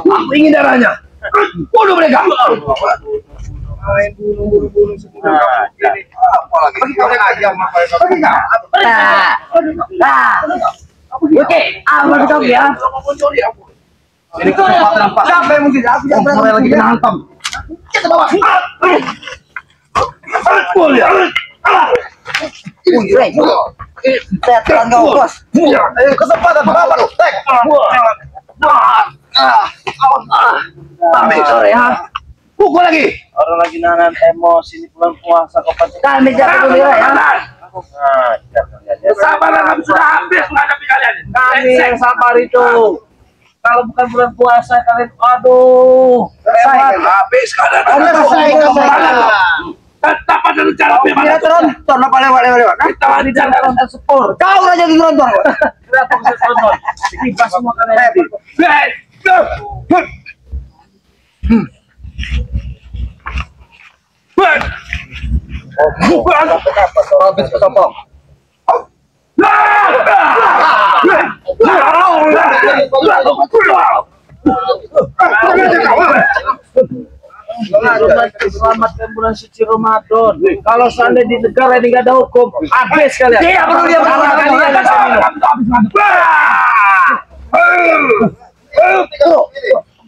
Aku ingin darahnya. Bunuh mereka. Main bunuh semua. Apalagi kau yang ayam apa Oke, aman kau ya. Ini kesempatan pas. Siapa yang mungkin aku yang Kompornya lagi kena hantam. Kita bawa. Boleh. Setan kau bos. Kesempatan berapa lu? Tek. Sampai sore ha. Pukul lagi. Orang lagi nahan emosi di bulan puasa kok pasti. Kami jaga dulu ya. Aku ngajar kalian ya. Kesabaran kami sudah habis menghadapi kalian. Kami yang sabar itu. Kalau bukan bulan puasa kalian, aduh, Habis kalian. Tetap ada rencana bagaimana? Tronton apa lewat. Kita rencanakan sepur. Kau aja di tronton. Kenapa bisa nonton? Dikibas semua kalian nanti. Habis kesompong. Selamatkan bulan suci Ramadan. Kalau seandainya di negara ini nggak ada hukum, habis kalian. Tidak perlu dia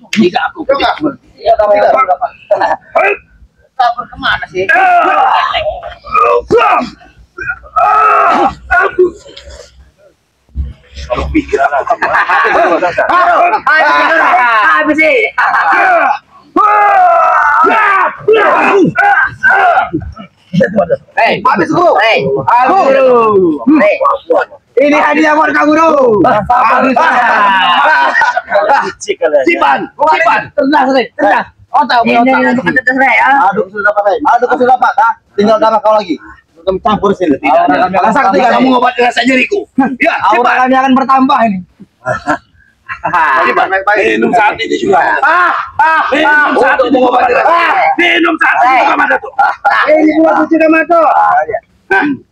Tidak aku. Iya, kabur kemana sih? Kalau pikir Habis sih. Habis guru. Ini hadiah buat kau guru. Sipan. Tenang. Oh tahu ini untuk terserah ya. Aduk sudah dapat, tinggal darah kau lagi. Kami campur sini. Kalau sakti kamu ngobati rasa nyeriku. Ya, Aura kami akan bertambah ini. Minum saat ini juga. Minum saat ini mengobati rasa. Minum saat ini juga mana tuh? Ini buat suci Ramadan.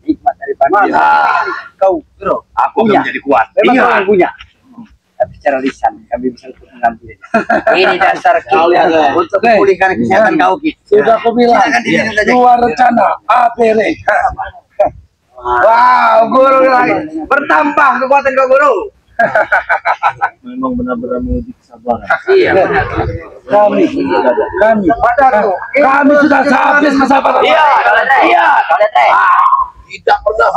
Hikmat daripada Kau, bro. Aku akan menjadi kuat. Memang kau Iya. yang punya. Tapi secara lisan kami bisa untuk mengambil. Ini dasar kita untuk memulihkan kesehatan kau kita. sudah aku bilang. Luar rencana. APR. Wow, guru lagi bertambah kekuatan kau guru. Memang benar-benar menguji kesabaran. Iya. Kami Padaku. Kami sudah habis kesabaran. Iya. Tidak pernah.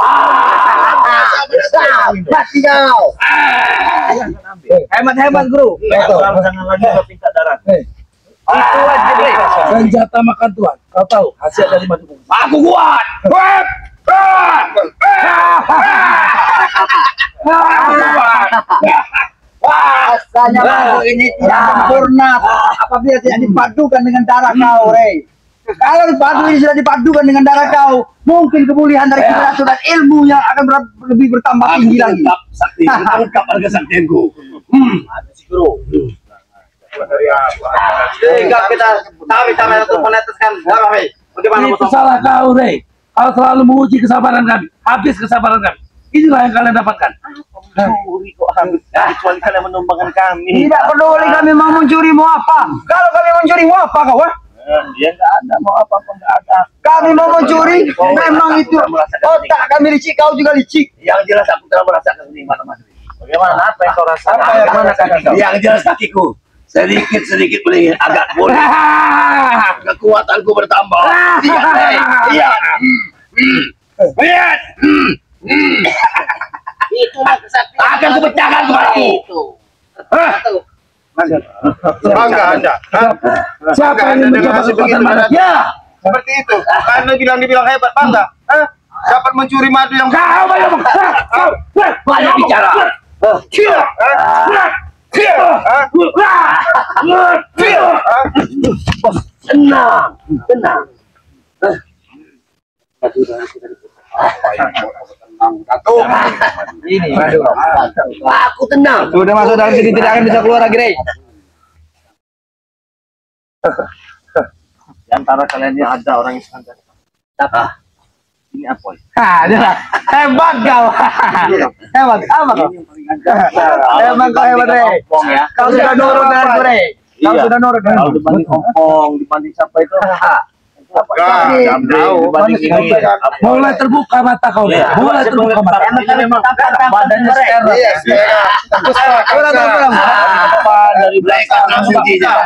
Mati kau. Hemat guru. Jangan lagi kau minta darah. Itu aja deh. Senjata makan Tuhan. Kau tahu hasil dari madu bungkus. Aku kuat. Rasanya madu ini tidak sempurna apabila tidak dipadukan dengan darah kau, Rey. Kalau madu ini sudah dipadukan dengan darah kau, mungkin kemuliaan dari keberaturan dan ilmu yang akan lebih bertambah tinggi lagi. Sakti. Lengkap harga saktianku. Sehingga kita kami untuk meneteskan darah, Rey. Bagaimana Itu Bos? salah kau, Rey. Kau selalu menguji kesabaran kami. Habis kesabaran kami. Inilah yang kalian dapatkan. Mencuri kok habis. Kecuali kalian menumbangkan kami. Tidak peduli kami mau mencuri mau apa. Kalau kami mencuri mau apa kau? Dia nggak ada, mau apa-apa nggak ada. Kami mau mencuri, memang itu otak kami licik, kau juga licik. Yang jelas aku telah merasakan kenikmatan Mas. Bagaimana? Apa yang kau rasakan? Bagaimana kaki kau? Yang jelas kakiku sedikit boleh agak boleh. Kekuatanku bertambah. Iya. Lihat. Itulah kesaktian. Akan kupecahkan kepadamu. Bangga Anda. Siapa yang mencoba kekuatan mana? Ya. Seperti itu. Anda dibilang hebat, bangga. Dapat mencuri madu yang Kau banyak bicara. Tenang. Ini. Aku tenang. Sudah masuk dari sini tidak akan bisa keluar lagi, Rey. Di antara kalian ini ada orang yang standar. Ini apa? Hebat kau. Hebat. Apa kau? Hebat, Rey. Kau sudah nurut dengan aku, Rey. Kau sudah nurut dengan Kalau dibanding ompong, dibanding siapa itu? Mulai terbuka mata kau. Mulai terbuka mata. Badannya sekarang. Dari belakang langsung tidak.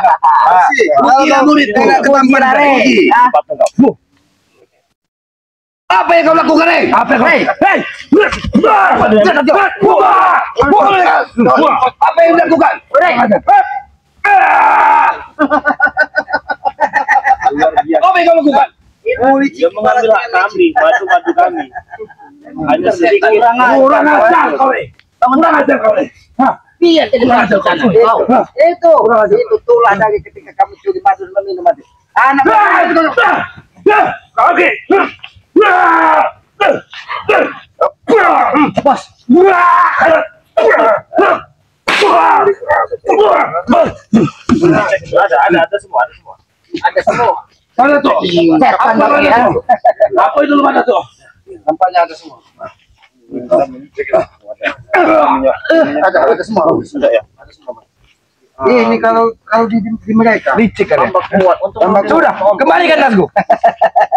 Apa yang kau lakukan, Rey? Apa yang kau lakukan? Luar biasa. Kau yang lakukan. Dia mengambil hak kami, batu-batu kami. Hanya sedikit. Kurang ajar kau. Kurang ajar kau. Biar jadi masuk sana. Itu tulah dari ketika kamu curi madu dan minum madu. Anak Oke. bos. Ada semua. Ada semua. Mana tuh? Setan lagi ya. Apa itu mana tuh? Nampaknya ada semua. Ada semua. Sudah ya. Ini kalau di mereka. Licik kan ya? Tambah kuat untuk Sudah, kembalikan tasku.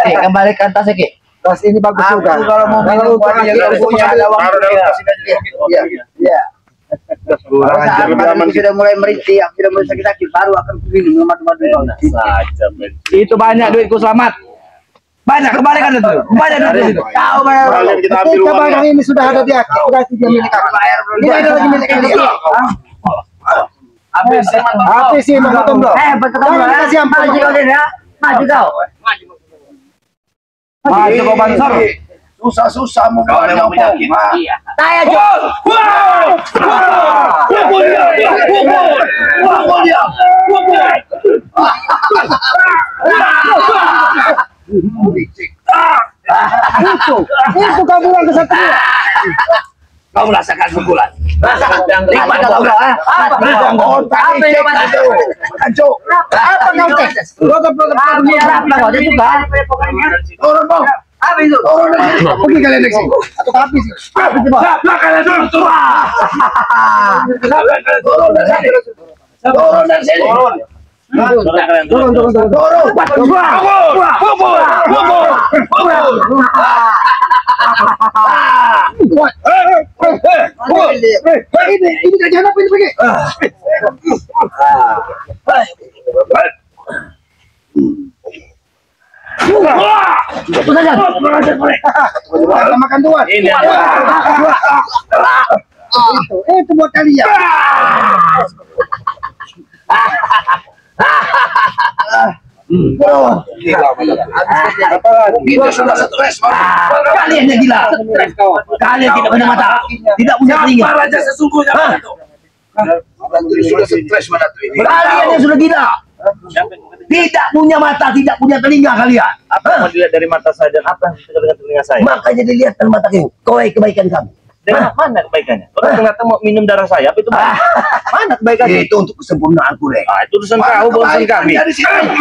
Kembalikan tasnya Ki. Tas ini bagus juga. Kalau mau minum buat dia punya ada waktu. Iya. Iya. Kurang ajar Saat lebih aman. badan sudah mulai merintih, sudah mulai sakit-sakit, baru akan minum madu-madu. saja. Itu banyak duitku selamat. Banyak kembalikan itu. Banyak duit itu. Kau bayar. Kalian kita ambil Ketika uangnya. barang ini sudah ada di akhir, berarti dia milik aku. Ini ada lagi milik kalian. Habis sih mau potong dong. Berketemu Jangan ya. kasih ampun. Maju kau ya. Maju kau. Maju kau Bansor. Susah-susah mau Kau yang penyakit. Iya. Saya juga. Itu kau bilang ke satria. Kau merasakan pukulan. Rasakan nikmat kau. Apa yang maju? Hancur. Apa kau tes? Kami harap kau dia juga. Turun bang. Apa itu? Turun dari sini. Pergi kalian dari sini. Atau habis sih. Kalian dulu turun. Turun dari sini. Turun dari sini. Turun. Ini kerjaan apa ini pergi? Itu saja. Makan tuan. Ini Itu buat kalian. Kita sudah stres. Kalian yang gila. Kalian tidak punya mata, tidak punya telinga. Siapa raja sesungguhnya itu? Sudah stres mana tuh ini? Kalian yang sudah gila. Tidak punya mata, tidak punya telinga kalian. apa yang mau dilihat dari mata saya dan apa yang bisa dengan telinga saya? Makanya dilihat dari mata kalian. Kau kebaikan kami. Dan mana kebaikannya? Orang ternyata mau minum darah saya, apa itu baik? Mana kebaikannya? Itu untuk kesempurnaan Kure. Ah, itu urusan kau, bukan urusan kami. Dari sini.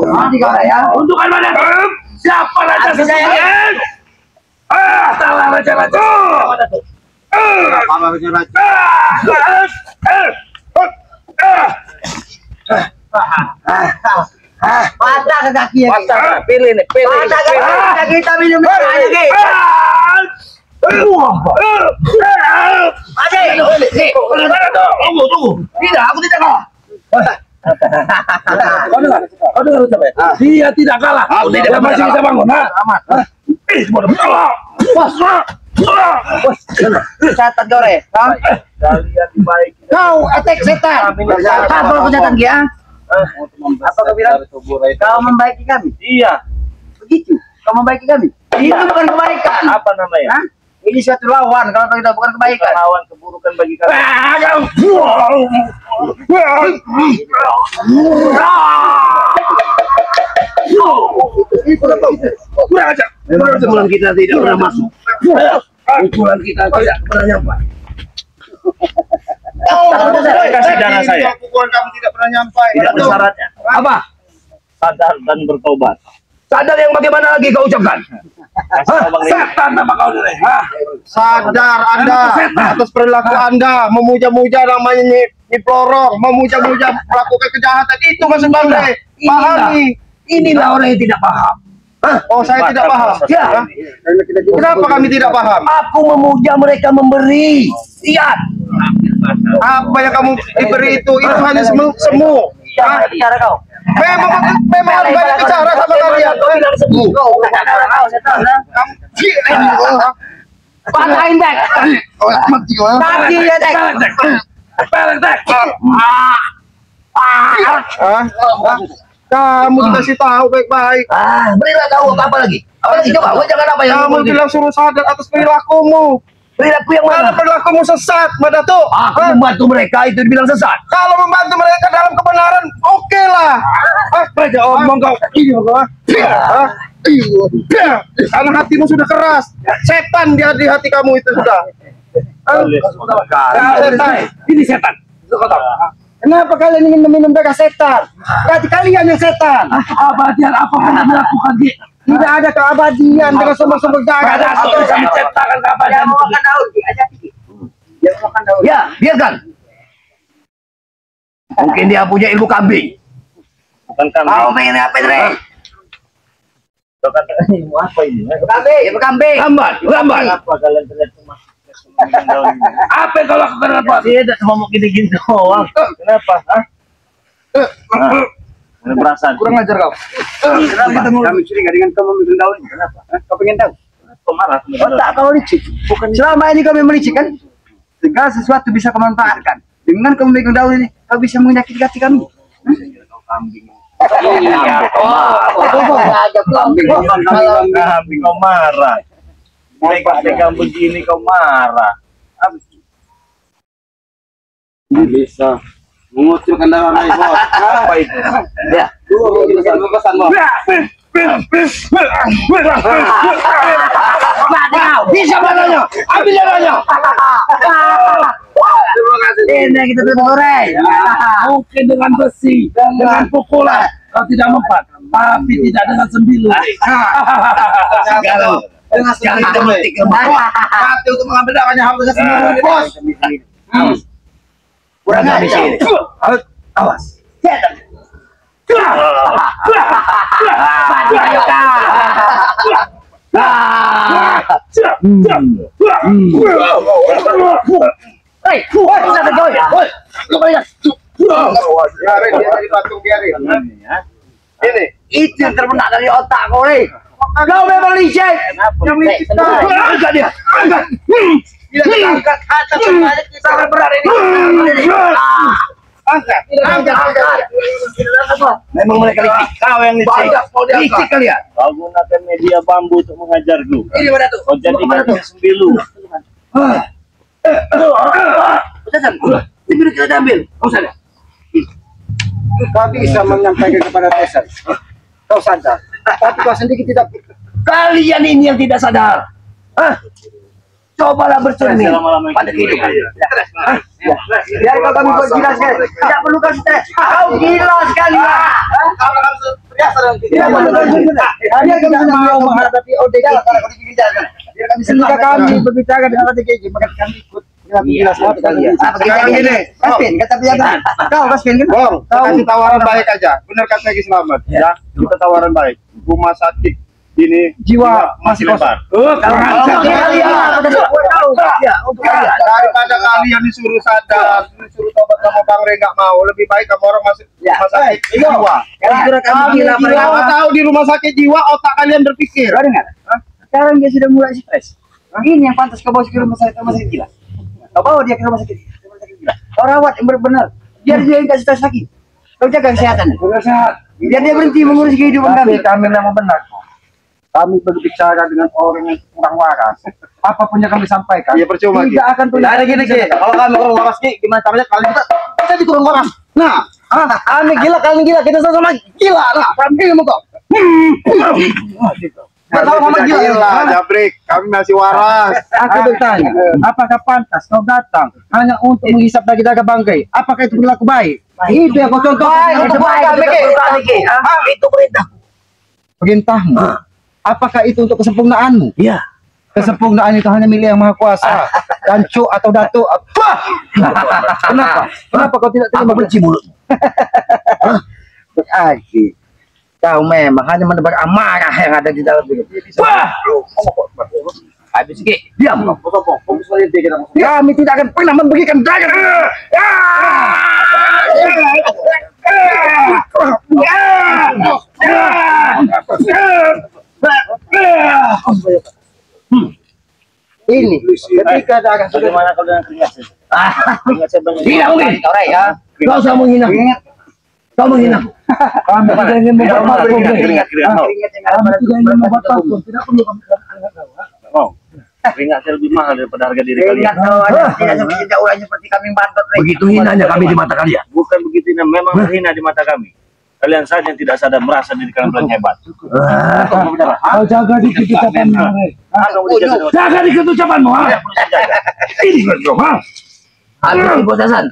Mati kau ya. Untukan mana? Siapa raja sesungguhnya? Salah raja-raja. Mana tuh? Patah ke kaki ya. Patah, pilih nih, pilih. Patah ke kaki kita minum lagi. Tunggu. Tidak, aku tidak kalah. Kau dengar ucapan ya? Dia tidak kalah. Dia masih bisa bangun. Setan kau re. Kalian baik. Kau attack setan. Apa kau setan dia? Apa kau bilang? Kau membaiki kami. Iya. Begitu. Kau membaiki kami. Itu bukan kebaikan. Apa namanya? Hah? Ini suatu lawan. Kalau tidak bukan kebaikan. Lawan keburukan bagi kalian. Kurang aja. Pukulan kita tidak pernah masuk. Pukulan kita tidak pernah nyampe. Kasih dana saya. Pukulan kamu tidak pernah nyampai. Tidak bersyaratnya. Apa? Sadar dan bertobat. Sadar yang bagaimana lagi kau ucapkan? Setan nama kau ini. Sadar Anda atas perilaku Anda memuja-muja namanya Nyiplorong, memuja-muja melakukan kejahatan itu Mas Bangde. Pahami. Inilah orang yang tidak paham. Oh, saya tidak paham. Ya. Kenapa kami tidak paham? Aku memuja mereka memberi. Lihat. Apa yang kamu diberi itu hanya semu. Jangan bicara kau. Memang harus banyak bicara sama kalian. Kau setan. Kamu Patahin back. Kaki ya back. Peleng tek. Kamu dikasih tahu baik-baik. Berilah tahu apa lagi? Apa lagi coba? Jangan apa yang Kamu bilang suruh sadar atas perilakumu. perilaku yang Kalau mana? perilakumu sesat, Madatu. Aku membantu mereka itu dibilang sesat. Kalau membantu mereka dalam kebenaran, oke lah. Baca omong kau. Iya kau. Karena hatimu sudah keras. Setan dia di hati kamu itu sudah. Setan. Ini setan. Kenapa kalian ingin meminum darah setan? Berarti kalian yang setan. Abadian apa yang dilakukan di? Tidak ada keabadian dengan sumber-sumber darah. Ada aku bisa menciptakan keabadian. Ya, biarkan. Mungkin dia punya ilmu kambing. Bukan kambing. Kau pengen apa, Dre? Apa ini? Kambing, ilmu kambing. Lambat, lambat. Apa kalian terlihat cuma daun ini? Apa yang kau lakukan apa? Tidak cuma mau gini-gini doang. Kenapa? Hah? Ada perasaan. Kurang ajar kau. Kenapa kita mau kami curiga dengan kamu memilih daun? Kenapa? Kau pengen tahu? Kau marah? Otak kau licik. Bukan selama ini kami melicik kan? Segala sesuatu bisa kau manfaatkan. Dengan kau memegang daun ini, kau bisa menyakiti hati kami. Kambing kau marah. Pegang begini kau marah. Bisa mengucurkan darah naik bos. Apa itu? Ya. Pesan bos. Bisa mananya? Ambil darahnya. Ini kita tergoreng. Mungkin dengan besi, dengan pukulan, kau tidak mempan, tapi tidak dengan sembilu. Dengan segala detik Hati untuk mengambil darahnya harus dengan sembilu bos. kurang habis ini. Awas. Mati ayo Hei, bisa tergoy. Lu lihat. Biarin dia di patung biarin. Ini Itu yang terbenak dari otak kau, Rey. Kau memang licik. Yang licik kau. Angkat dia. Angkat. angkat atas semuanya kita Sangat berat ini. Angkat. Memang mereka licik. Kau yang licik. Licik kalian. Kau gunakan media bambu untuk mengajarku. Ini mana tuh? Kau jadikan dia sembilu. Ustaz, sembilu kita ambil. Kau sadar. Kau bisa menyampaikan kepada Tesar. Kau sadar. Tapi kau sendiri tidak. Kalian ini yang tidak sadar. Hah? Cobalah bercermin pada kehidupan. Biar kau kami buat jelaskan. Tidak perlu kau stres. Kau gila sekali. Tidak perlu kau stres. Dia tidak mau menghadapi ODG. Biar kami sendiri kami berbicara dengan ODG. Maka kami ikut. Kasmin, kata penjagaan. Kau Kasmin kan? Bong, kasih tawaran baik aja. Bener kata Ki Selamat. Ya, kita tawaran baik. Rumah sakit ini Jiwa masih lebar. Daripada kalian disuruh sadar, disuruh tobat sama Bang Re nggak mau, lebih baik kamu orang masuk rumah sakit jiwa. Siapa tahu di rumah sakit jiwa otak kalian berpikir. Kau dengar? Sekarang dia sudah mulai stres. Ini yang pantas kau bawa ke rumah sakit gila. Kau bawa dia ke rumah sakit gila. Kau rawat yang benar-benar. Biar dia nggak stres lagi. Kau jaga kesehatan. Biar dia berhenti mengurus kehidupan kami. Kami memang benar. Kami berbicara dengan orang yang kurang waras. Apapun yang kami sampaikan, iya percuma. Tidak akan Nah, ada gini Ki, kalau kami orang waras Ki, gimana caranya kalian kita jadi kurang waras. Nah, kami gila, kalian gila, kita sama-sama gila. Nah, kami ilmu kok. Sama gila, Jabrik. Kami masih waras. Aku bertanya, apakah pantas kau datang hanya untuk menghisap daging-daging bangkai? Apakah itu berlaku baik? Itu yang kau contoh. Itu perintah. Perintahmu. Apakah itu untuk kesempurnaanmu? Iya. Kesempurnaan itu hanya milik yang maha kuasa. Dancu atau datuk. Kenapa? Kenapa kau tidak terima? Aku benci mulut. Berarti kau memang hanya menebar amarah yang ada di dalam diri. Habis Ki, diam. Kami tidak akan pernah memberikan darah. Ini ketika darah sudah Bagaimana kau dengan keringat? Tidak mungkin. Kau Rey ya. Kau usah menghina. Kau menghina. Kami tidak ingin membuat patung. Kami tidak ingin membuat patung. Tidak perlu kami anggap kau. Oh, keringatnya lebih mahal daripada harga diri kalian. Ingat kalau ada tidak ulah seperti kami bantot. Begitu hinanya kami di mata kalian. Bukan begitu, memang terhina di mata kami. Kalian saja yang tidak sadar merasa diri kalian paling hebat. Kau jaga dikit ucapanmu, Rey. Jaga dikit ucapanmu, ha? Ini kau, ha? Habis Bos Hasan.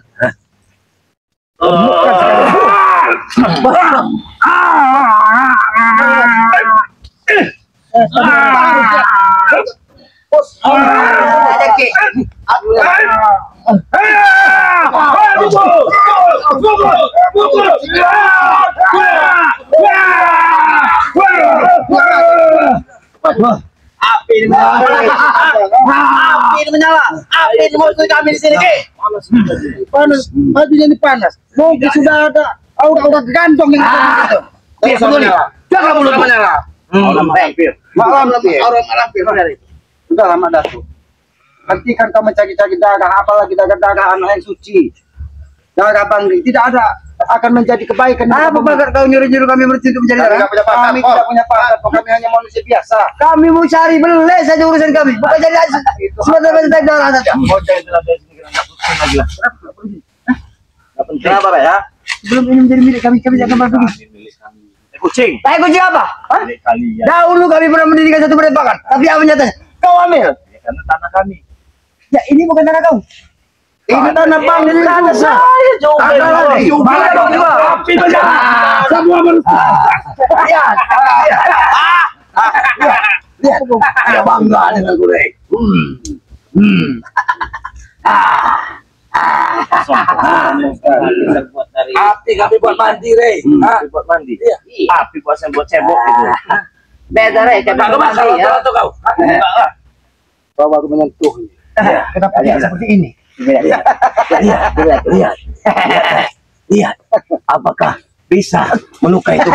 Api menyala. Api di musuh kami di sini, Ki. Panas, bajunya ini panas. Mungkin sudah ada udah gantung yang itu. Jangan mulut menyala. Malam lampir. Sudah lama Datuk. Hentikan kau mencari-cari darah, apalagi darah anak yang suci. Darah Bangli tidak ada akan menjadi kebaikan. Apa bakar kau nyuruh-nyuruh kami untuk mencari darah? Kami tidak punya pangkat, kami hanya manusia biasa. Kami mau cari beli saja urusan kami, bukan jadi sebentar darah saja. Kenapa Pak ya? Sebelum ini menjadi milik kami akan pergi. Kucing. Tai kucing apa? Hah? Milik kalian. Dahulu kami pernah mendirikan satu padepokan, tapi apa nyatanya? Kau ambil. Ya, karena tanah kami. Ya ini bukan tanah kau. Ini tanah Bang, ini tanah saya juga. Malah kau juga. Api menyala. Semua manusia. Lihat. Lihat. Ada bangga dengan gue, Rey. Api kami buat mandi, Rey. Buat mandi. Api buat cebok itu. Beda Rey, kayak Kalau ya. kau. Kau baru menyentuh. Kenapa dia seperti ini? Lihat. Apakah bisa melukai itu?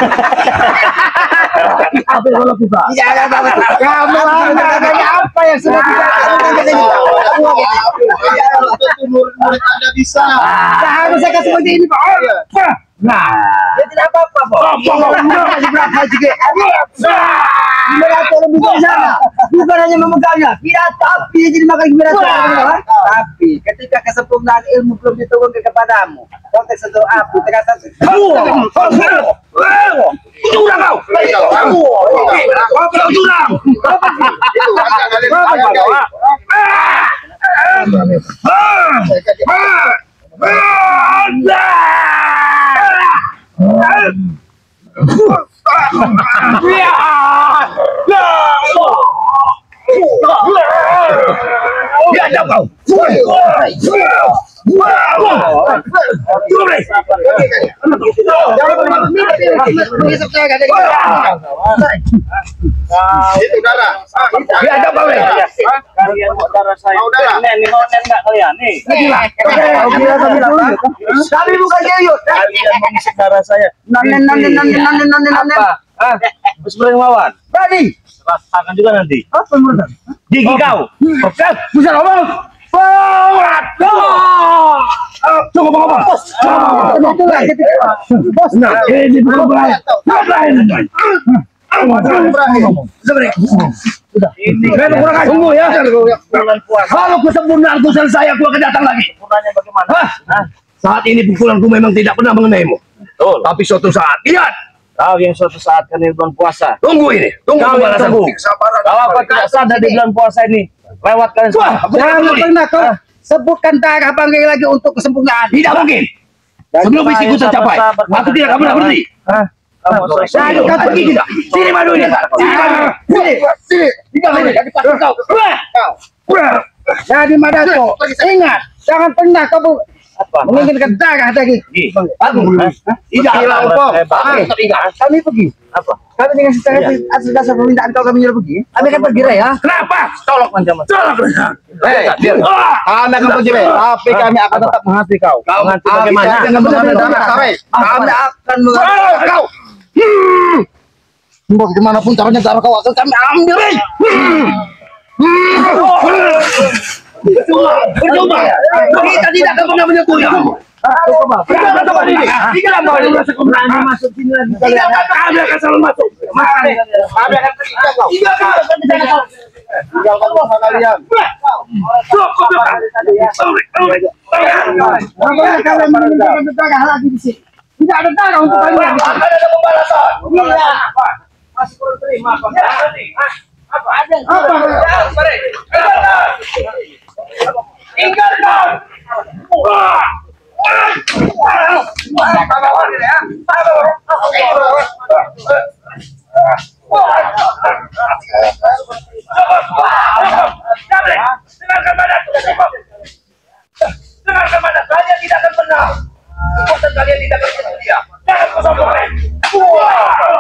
Apa yang kalau bisa? Kamu apa yang sudah kita Murid Anda bisa. harus saya seperti ini, Pak. Nah, Ya tidak apa-apa, Pak. Masih berapa juga? Gimana kalau bisa sana? Bukan hanya memegangnya, tidak tapi jadi makan gimana? Tapi ketika kesempurnaan ilmu belum diturunkan kepadamu, kau tersentuh api terasa. curang kau. Kau curang. Biadab kau. Itu darah. Biadab kau. Kalian mau darah saya. Mau darah? Nen enggak kalian nih? Kami bukan jayut. Kalian mengisi darah saya. Nanen. Apa? Hah? Terus melawan. Berani. Rasakan juga nanti. Apa menurut? Gigi kau. Oke, bisa ngomong. Cukup ngomong. Bos. Nah, ini bukan berakhir. Ini tunggu ya. Bulan puasa. Kalau kesempurnaanku selesai, aku akan datang lagi. Sempurnanya bagaimana? Hah? Saat ini pukulanku memang tidak pernah mengenaimu. Betul. Tapi suatu saat, lihat. Kau yang suatu saat kan di bulan puasa. Tunggu ini. Tunggu Kau yang pembalasan. tunggu. Kalau kau tidak sadar di bulan puasa ini, lewat kalian semua. Jangan pernah kau sebutkan darah Bangli lagi untuk kesempurnaan. Tidak mungkin. Sebelum visiku tercapai, aku tidak akan pernah berhenti. Jadi kau pergi juga. Sini madu ini. Sini. Tinggal ini. Jadi Madato, ingat, jangan pernah kau menginginkan darah lagi. Aku tidak Kami pergi. Apa? Kami dengan secara atas dasar permintaan kau kami nyuruh pergi. Kami akan pergi ya. Kenapa? Tolong macam-macam. Tolong. Kami akan pergi, tapi kami akan tetap menghati kau. Kau nganti bagaimana? Kami akan menghati kau. Bagaimanapun caranya darah kau akan kami ambil. Percuma. Kita tidak akan pernah menyentuh ya. Kita coba ini. Tiga lama ini masuk ke mana? Masuk sini lagi. Kami akan selalu masuk. Kami akan pergi. Tiga kali. Tinggalkan rumah kalian. Cukup. Kalian meninggalkan tetangga lagi di sini. Tidak ada tanah untuk kalian. Akan ada pembalasan. Iya. Masih belum terima. Apa? Ada. Tinggalkan. Dengarkan pada kalian tidak akan pernah. Kekuatan kalian tidak akan pernah dia. Jangan kesombongan. Tunggu kawan.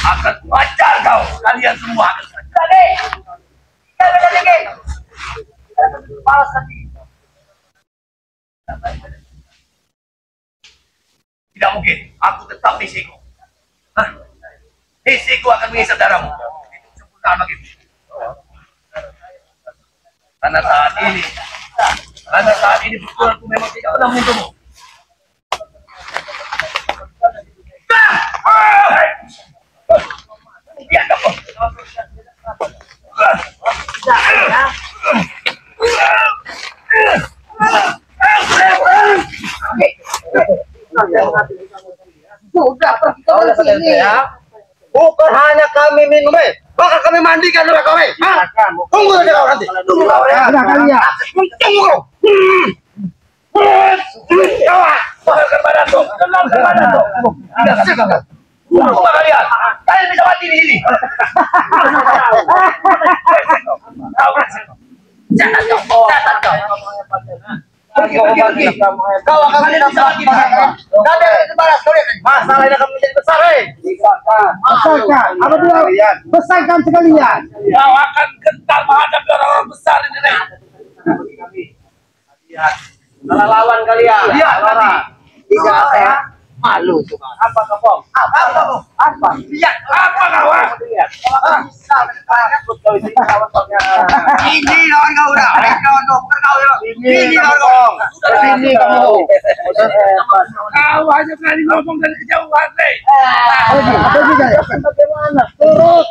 Akan wajar kau, kalian semua akan jadi. Tidak mungkin, aku tetap misiku. Misiku akan mengisap darahmu. Itu sempurna bagimu. Karena saat ini pukulanku memang tidak pernah menyentuhmu. Ya, kamu. Sudah pergi ke sini. Bukan hanya kami minum, bahkan kami mandikan juga kami. Tunggu saja kau nanti. Tunggu kau ya. Sudah kalian. Tunggu kau. Dengarkan padaku. Tidak segan. Lupa kalian. Kalian bisa mati di sini. Jangan kau. Pergi. Kau akan bisa mati di sini. Kalian balas kau lihat. Masalah ini akan menjadi besar, Besarkan. Apabila besarkan sekalian. Kau akan gentar menghadapi orang-orang besar ini. Lihat. Salah lawan kalian. Lihat nanti. Tidak saya malu cuma. Apa kau? Apa? Lihat apa kawan? Ini lawan kau udah. Kawan kau bukan kau ya. Ini lawan kau. Sini kamu. Kau hanya berani ngomong dari kejauhan, nih. Bagaimana? Turut.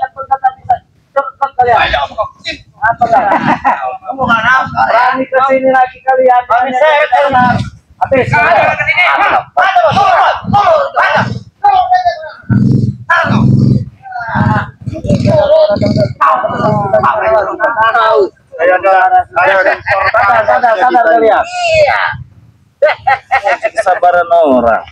Cepat kalian. Ayo, kau. Kamu mana? Berani kesini lagi kalian. Kami saya. Habis. Kalian ke sini. Sadar kalian. Kesabaran orang.